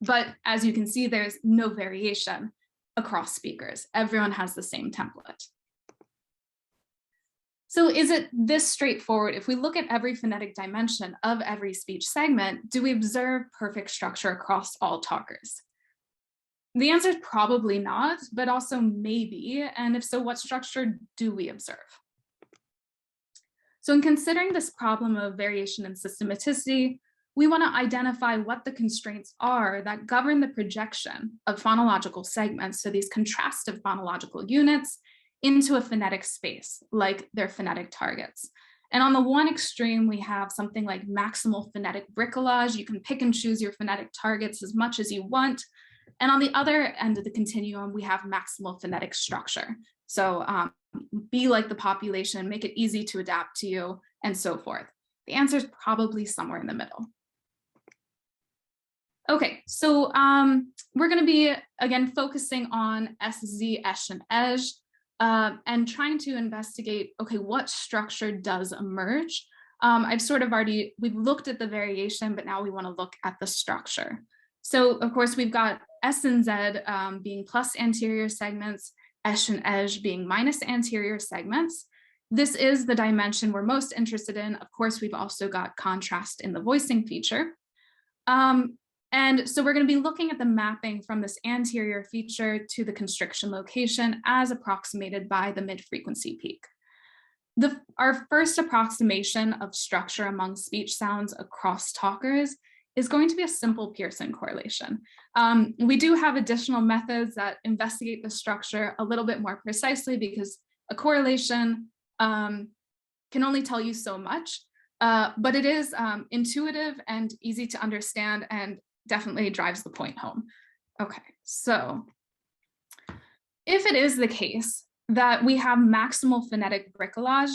But as you can see, there's no variation across speakers. Everyone has the same template. So is it this straightforward? If we look at every phonetic dimension of every speech segment, do we observe perfect structure across all talkers? The answer is probably not, but also maybe. And if so, what structure do we observe? So in considering this problem of variation and systematicity, we want to identify what the constraints are that govern the projection of phonological segments, so these contrastive phonological units, into a phonetic space, like their phonetic targets. And on the one extreme, we have something like maximal phonetic bricolage. You can pick and choose your phonetic targets as much as you want. And on the other end of the continuum, we have maximal phonetic structure. So be like the population, make it easy to adapt to you, and so forth. The answer is probably somewhere in the middle. Okay, so we're going to be, again, focusing on SZ, Esh, and Ej, and trying to investigate, okay, what structure does emerge? We've looked at the variation, but now we want to look at the structure. So, of course, we've got S and Z being plus anterior segments, Esh and Ej being minus anterior segments. This is the dimension we're most interested in. Of course, we've also got contrast in the voicing feature. And so we're going to be looking at the mapping from this anterior feature to the constriction location as approximated by the mid-frequency peak. Our first approximation of structure among speech sounds across talkers is going to be a simple Pearson correlation. We do have additional methods that investigate the structure a little bit more precisely because a correlation can only tell you so much, but it is intuitive and easy to understand and definitely drives the point home. Okay, so if it is the case that we have maximal phonetic bricolage,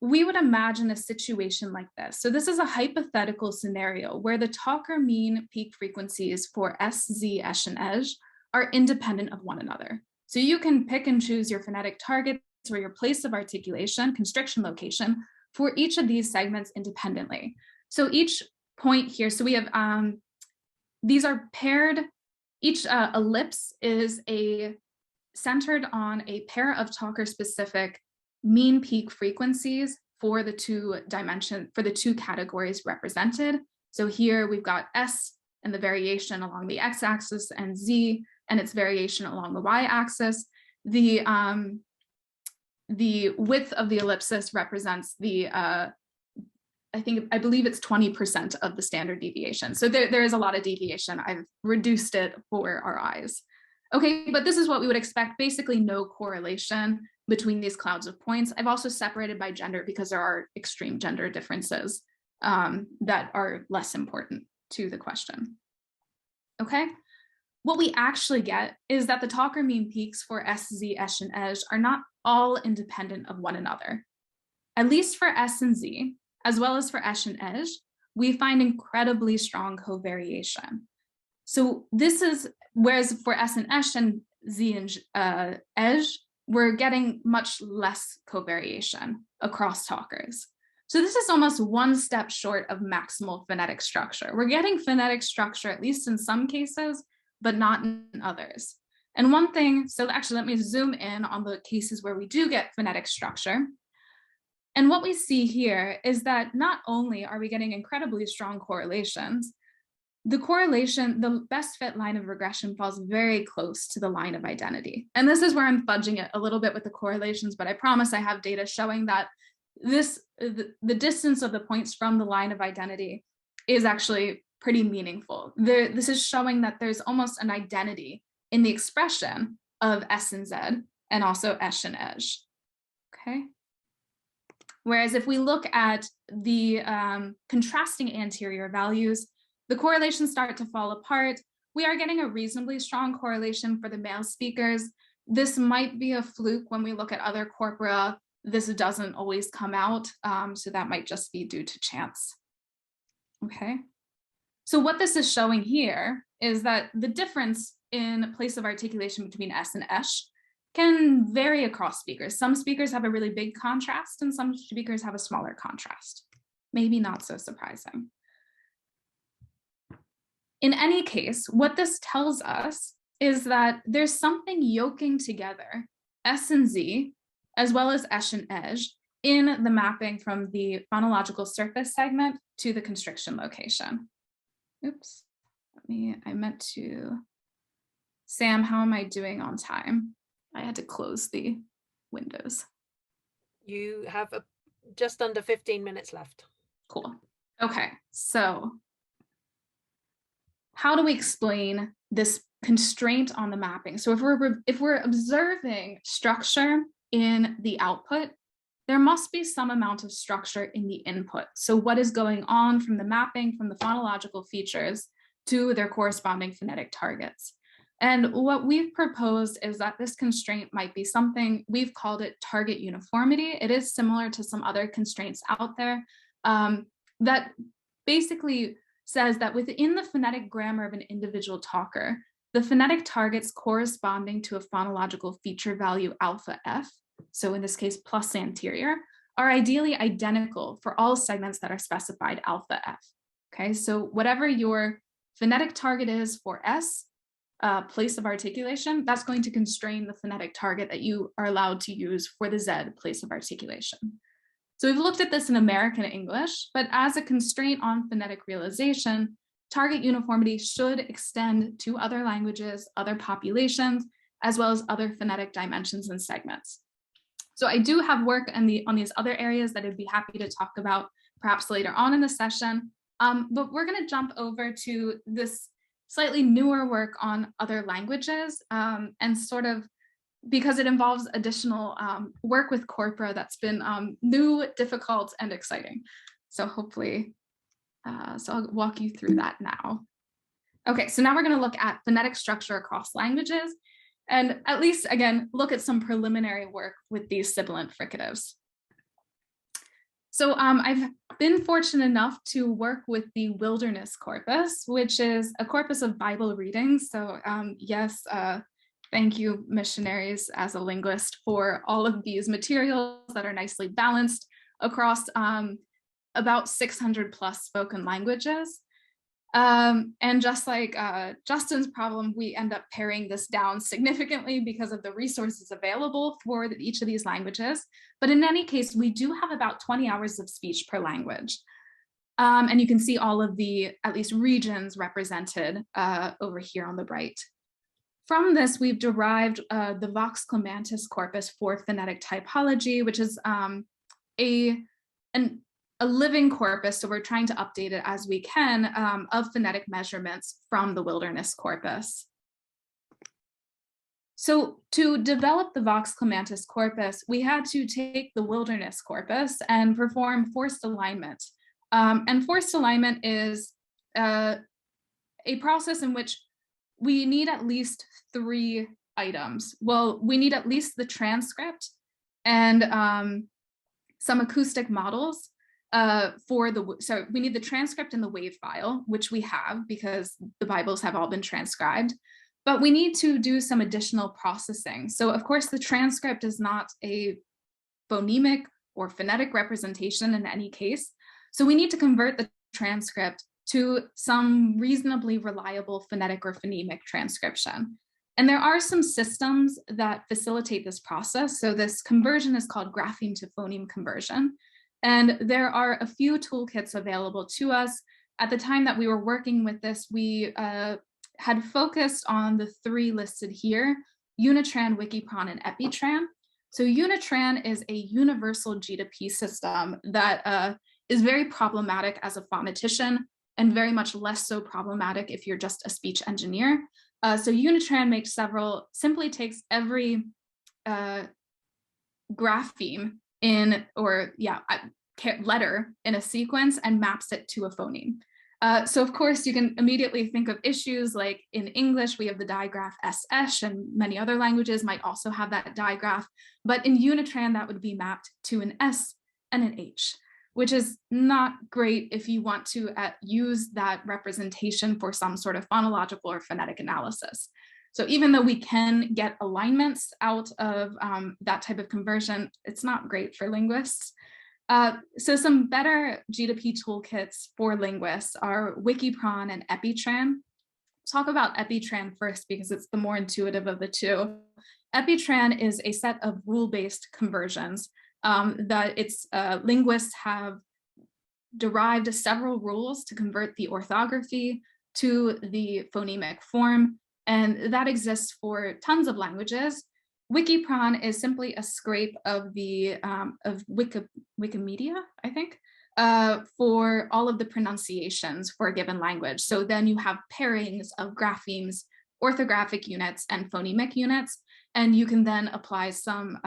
we would imagine a situation like this. So this is a hypothetical scenario where the talker mean peak frequencies for S, Z, Esh, and Ej are independent of one another. So you can pick and choose your phonetic targets or your place of articulation, constriction location, for each of these segments independently. So each point here, so we have, these are paired, each ellipse is centered on a pair of talker-specific mean peak frequencies for the two categories represented. So here we've got S and the variation along the x-axis, and Z and its variation along the y-axis. The width of the ellipsis represents the I believe it's 20% of the standard deviation. So there is a lot of deviation. I've reduced it for our eyes. Okay, but this is what we would expect, basically no correlation between these clouds of points. I've also separated by gender because there are extreme gender differences that are less important to the question. Okay, what we actually get is that the talker mean peaks for S, Z, Esh, and Ej are not all independent of one another. At least for S and Z, as well as for Esh and Ej, we find incredibly strong covariation. So this is, whereas for S and Esh and Z and Ej, we're getting much less covariation across talkers. So this is almost one step short of maximal phonetic structure. We're getting phonetic structure, at least in some cases, but not in others. And one thing, so actually let me zoom in on the cases where we do get phonetic structure. And what we see here is that not only are we getting incredibly strong correlations, the correlation, the best fit line of regression falls very close to the line of identity. And this is where I'm fudging it a little bit with the correlations, but I promise I have data showing that the distance of the points from the line of identity is actually pretty meaningful. This is showing that there's almost an identity in the expression of S and Z and also Esh and Ej, okay? Whereas if we look at the contrasting anterior values, the correlations start to fall apart. We are getting a reasonably strong correlation for the male speakers. This might be a fluke when we look at other corpora. This doesn't always come out, so that might just be due to chance. Okay, so what this is showing here is that the difference in place of articulation between S and Esh can vary across speakers. Some speakers have a really big contrast and some speakers have a smaller contrast. Maybe not so surprising. In any case, what this tells us is that there's something yoking together S and Z, as well as Esh and Ej, in the mapping from the phonological surface segment to the constriction location. Oops, I meant to, Sam, how am I doing on time? I had to close the windows. You have just under 15 minutes left. Cool. Okay, so how do we explain this constraint on the mapping? So if we're observing structure in the output, there must be some amount of structure in the input. So what is going on from the mapping from the phonological features to their corresponding phonetic targets? And what we've proposed is that this constraint might be something, we've called it target uniformity. It is similar to some other constraints out there that basically says that within the phonetic grammar of an individual talker, the phonetic targets corresponding to a phonological feature value alpha F, so in this case plus anterior, are ideally identical for all segments that are specified alpha F. Okay, so whatever your phonetic target is for S, place of articulation, that's going to constrain the phonetic target that you are allowed to use for the Z place of articulation. So we've looked at this in American English, but as a constraint on phonetic realization, target uniformity should extend to other languages, other populations, as well as other phonetic dimensions and segments. So I do have work on these other areas that I'd be happy to talk about perhaps later on in the session, but we're going to jump over to this slightly newer work on other languages and sort of because it involves additional work with corpora that's been new, difficult, and exciting. So hopefully, so I'll walk you through that now. Okay, so now we're going to look at phonetic structure across languages and at least, again, look at some preliminary work with these sibilant fricatives. So I've been fortunate enough to work with the Wilderness Corpus, which is a corpus of Bible readings. So yes, thank you, missionaries, as a linguist, for all of these materials that are nicely balanced across about 600 plus spoken languages. And just like Justin's problem, we end up paring this down significantly because of the resources available for each of these languages. But in any case, we do have about 20 hours of speech per language. And you can see all of the, at least regions represented over here on the right. From this, we've derived the Vox Clementis corpus for phonetic typology, which is a living corpus, so we're trying to update it as we can, of phonetic measurements from the Wilderness Corpus. So to develop the Vox Clementis corpus, we had to take the Wilderness Corpus and perform forced alignment. And forced alignment is a process in which we need at least 3 items. Well, we need at least the transcript and some acoustic models so we need the transcript and the wave file, which we have because the Bibles have all been transcribed, but we need to do some additional processing. So of course the transcript is not a phonemic or phonetic representation in any case. So we need to convert the transcript to some reasonably reliable phonetic or phonemic transcription. And there are some systems that facilitate this process. So this conversion is called grapheme to phoneme conversion. And there are a few toolkits available to us. At the time that we were working with this, we had focused on the 3 listed here, Unitran, Wikipron, and Epitran. So Unitran is a universal G2P system that is very problematic as a phonetician and very much less so problematic if you're just a speech engineer. So Unitran simply takes every grapheme letter in a sequence and maps it to a phoneme. So of course you can immediately think of issues like in English, we have the digraph SS, and many other languages might also have that digraph, but in Unitran that would be mapped to an S and an H, which is not great if you want to use that representation for some sort of phonological or phonetic analysis. So even though we can get alignments out of that type of conversion, it's not great for linguists. So some better G2P toolkits for linguists are Wikipron and Epitran. Talk about Epitran first because it's the more intuitive of the two. Epitran is a set of rule-based conversions that linguists have derived several rules to convert the orthography to the phonemic form, and that exists for tons of languages. Wikipron is simply a scrape of the Wikimedia, I think, for all of the pronunciations for a given language. So then you have pairings of graphemes, orthographic units, and phonemic units, and you can then apply some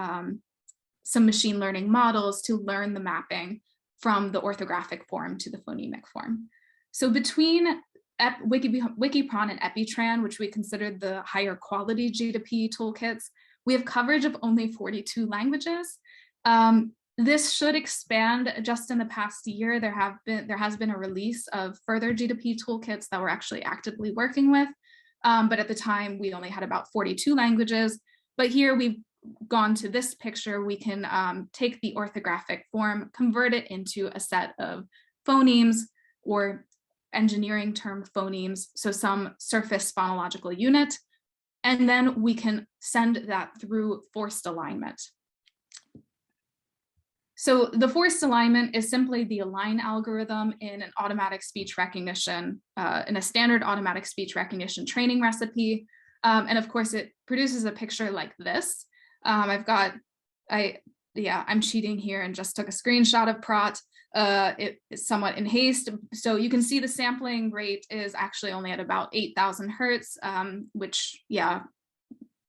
machine learning models to learn the mapping from the orthographic form to the phonemic form. So between Wikipron and Epitran, which we considered the higher quality G2P toolkits, we have coverage of only 42 languages. This should expand. Just in the past year, there has been a release of further G2P toolkits that we're actually actively working with. But at the time, we only had about 42 languages. But here we've gone to this picture. We can take the orthographic form, convert it into a set of phonemes or engineering term phonemes, so some surface phonological unit, and then we can send that through forced alignment. So the forced alignment is simply the align algorithm in an automatic speech recognition, in a standard automatic speech recognition training recipe. And of course, it produces a picture like this. I'm cheating here and just took a screenshot of Prot. It is somewhat in haste. So you can see the sampling rate is actually only at about 8,000 hertz, which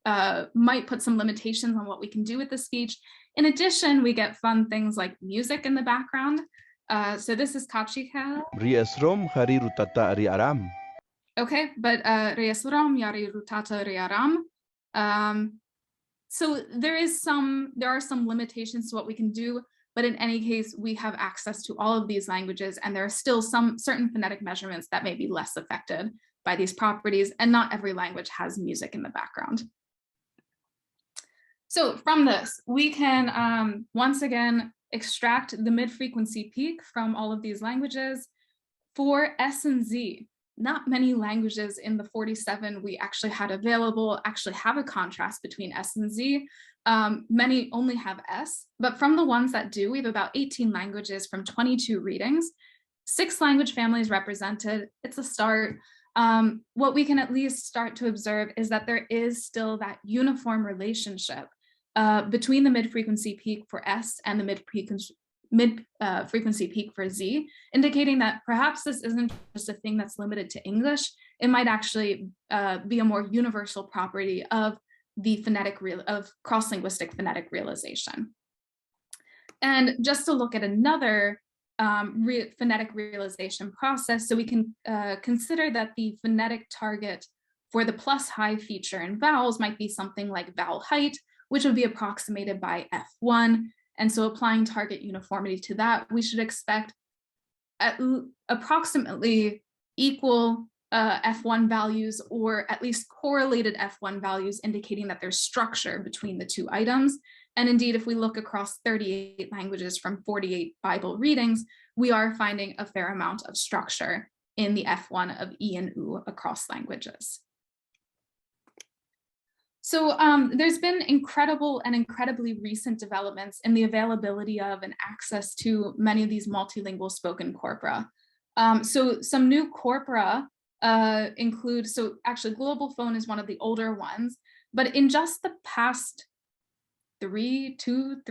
might put some limitations on what we can do with the speech. In addition, we get fun things like music in the background. So this is Kachika. Riesrom hari rutata ri aram. Okay, but Riesrom yari rutata ri aram. So there are some limitations to what we can do. But in any case, we have access to all of these languages, and there are still some certain phonetic measurements that may be less affected by these properties, and not every language has music in the background. So from this, we can once again extract the mid-frequency peak from all of these languages. For S and Z, not many languages in the 47 we actually had available actually have a contrast between S and Z. Many only have S, but from the ones that do, we have about 18 languages from 22 readings, 6 language families represented. It's a start. What we can at least start to observe is that there is still that uniform relationship between the mid-frequency peak for S and the mid-frequency peak for Z, indicating that perhaps this isn't just a thing that's limited to English. It might actually be a more universal property of the cross-linguistic phonetic realization. And just to look at another phonetic realization process, so we can consider that the phonetic target for the plus high feature in vowels might be something like vowel height, which would be approximated by F1. And so applying target uniformity to that, we should expect approximately equal F1 values, or at least correlated F1 values, indicating that there's structure between the two items. And indeed, if we look across 38 languages from 48 Bible readings, we are finding a fair amount of structure in the F1 of E and U across languages. So there's been incredible and incredibly recent developments in the availability of and access to many of these multilingual spoken corpora. So some new corpora include, so actually global phone is one of the older ones, but in just the past 3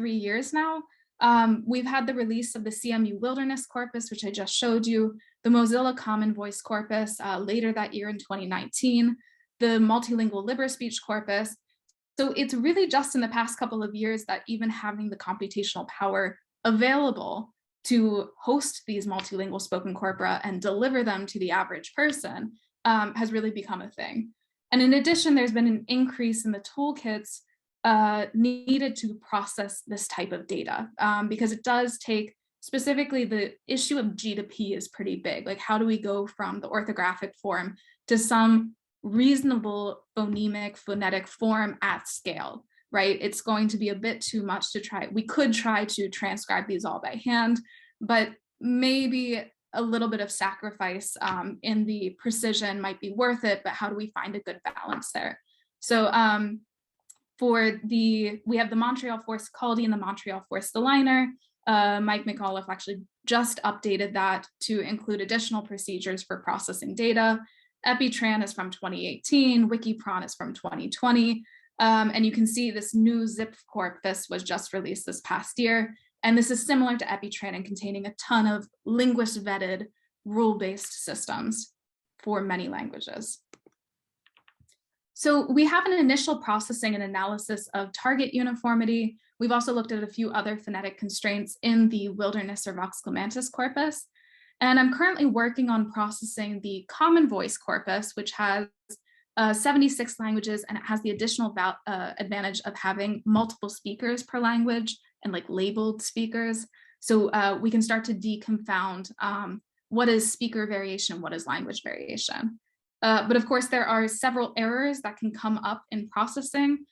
years now, we've had the release of the CMU Wilderness Corpus, which I just showed you, the Mozilla Common Voice Corpus later that year in 2019, the Multilingual LibreSpeech Corpus. So it's really just in the past couple of years that even having the computational power available to host these multilingual spoken corpora and deliver them to the average person has really become a thing. And in addition, there's been an increase in the toolkits needed to process this type of data, because it does take, specifically the issue of G to P is pretty big. Like, how do we go from the orthographic form to some reasonable phonemic, phonetic form at scale, right? It's going to be a bit too much to try. We could try to transcribe these all by hand, but maybe a little bit of sacrifice in the precision might be worth it, but how do we find a good balance there? So we have the Montreal Forced Caldi and the Montreal Forced Aligner. Mike McAuliffe actually just updated that to include additional procedures for processing data. EpiTran is from 2018, WikiPron is from 2020, and you can see this new zip corpus was just released this past year, and this is similar to EpiTran and containing a ton of linguist-vetted, rule-based systems for many languages. So we have an initial processing and analysis of target uniformity. We've also looked at a few other phonetic constraints in the Wilderness or Vox Clamantis corpus. And I'm currently working on processing the Common Voice corpus, which has 76 languages, and it has the additional advantage of having multiple speakers per language and like labeled speakers. So we can start to deconfound what is speaker variation, what is language variation. But of course, there are several errors that can come up in processing.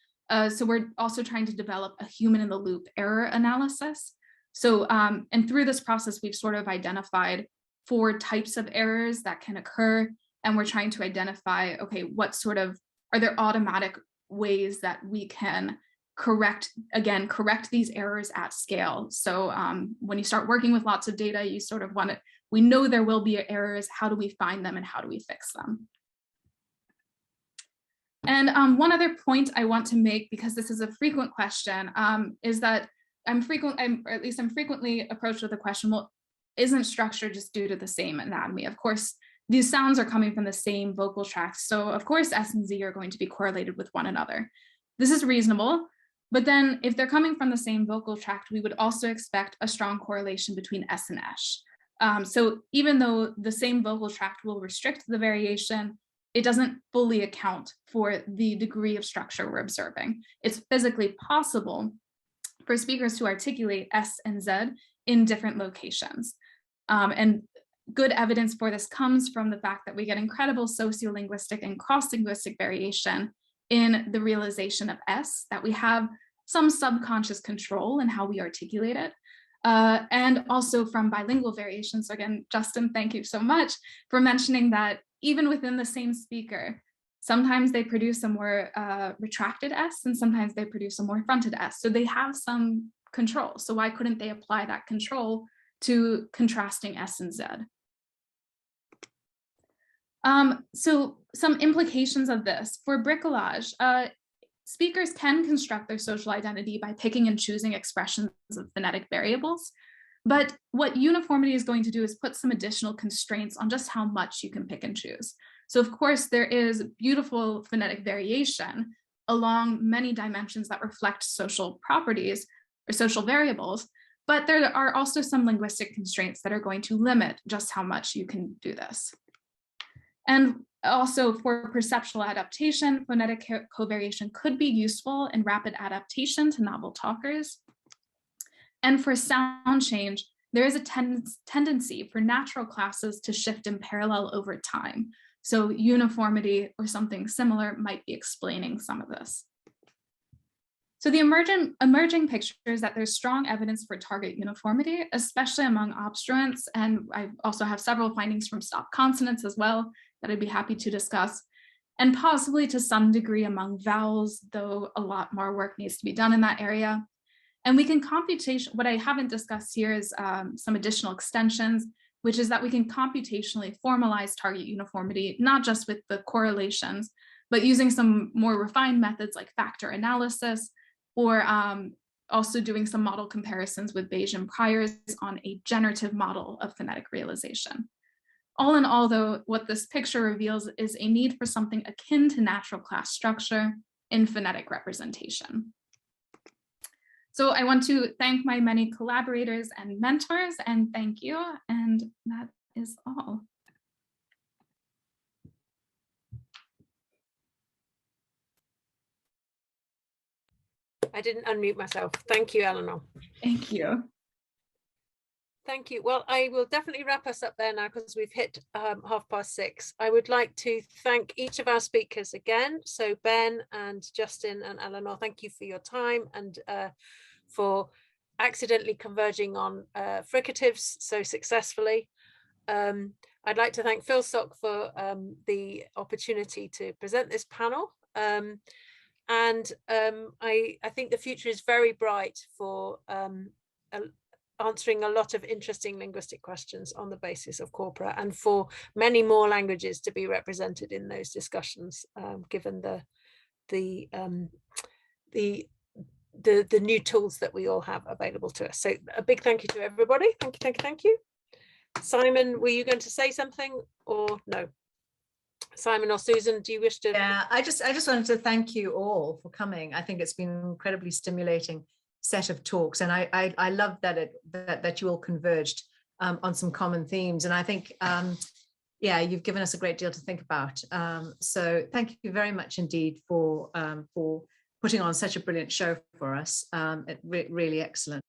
So we're also trying to develop a human in the loop error analysis. So, and through this process, we've sort of identified 4 types of errors that can occur. And we're trying to identify, okay, what sort of, are there automatic ways that we can correct these errors at scale? So when you start working with lots of data, you sort of want to, we know there will be errors, how do we find them and how do we fix them? And one other point I want to make, because this is a frequent question, is that I'm frequently approached with the question, well, isn't structure just due to the same anatomy? Of course, these sounds are coming from the same vocal tracts. So of course, S and Z are going to be correlated with one another. This is reasonable, but then if they're coming from the same vocal tract, we would also expect a strong correlation between S and Sh. So even though the same vocal tract will restrict the variation, it doesn't fully account for the degree of structure we're observing. It's physically possible for speakers to articulate S and Z in different locations. And good evidence for this comes from the fact that we get incredible sociolinguistic and cross-linguistic variation in the realization of S, that we have some subconscious control in how we articulate it. And also from bilingual variation. So again, Justin, thank you so much for mentioning that even within the same speaker, sometimes they produce a more retracted S and sometimes they produce a more fronted S. So they have some control. So why couldn't they apply that control to contrasting S and Z? So some implications of this. For bricolage, speakers can construct their social identity by picking and choosing expressions of phonetic variables. But what uniformity is going to do is put some additional constraints on just how much you can pick and choose. So of course, there is beautiful phonetic variation along many dimensions that reflect social properties or social variables, but there are also some linguistic constraints that are going to limit just how much you can do this. And Also, for perceptual adaptation, phonetic covariation could be useful in rapid adaptation to novel talkers. And for sound change, there is a tendency for natural classes to shift in parallel over time. So uniformity or something similar might be explaining some of this. So the emerging picture is that there's strong evidence for target uniformity, especially among obstruents. And I also have several findings from stop consonants as well that I'd be happy to discuss, and possibly to some degree among vowels, though a lot more work needs to be done in that area. And we can what I haven't discussed here is some additional extensions, which is that we can computationally formalize target uniformity, not just with the correlations, but using some more refined methods like factor analysis, or also doing some model comparisons with Bayesian priors on a generative model of phonetic realization. All in all, though, what this picture reveals is a need for something akin to natural class structure in phonetic representation. So I want to thank my many collaborators and mentors, and thank you, and that is all. I didn't unmute myself. Thank you, Eleanor. Thank you. Thank you. Well, I will definitely wrap us up there now because we've hit 6:30. I would like to thank each of our speakers again. So Ben and Justin and Eleanor, thank you for your time and for accidentally converging on fricatives so successfully. I'd like to thank Phil Stock for the opportunity to present this panel. I think the future is very bright for answering a lot of interesting linguistic questions on the basis of corpora, and for many more languages to be represented in those discussions, given the new tools that we all have available to us. So a big thank you to everybody. Thank you, thank you, thank you. Simon, were you going to say something or no? Simon or Susan, do you wish to? Yeah, I just wanted to thank you all for coming. I think it's been an incredibly stimulating set of talks, and I love that that you all converged on some common themes. And I think, yeah, you've given us a great deal to think about. So thank you very much indeed for putting on such a brilliant show for us. Really excellent.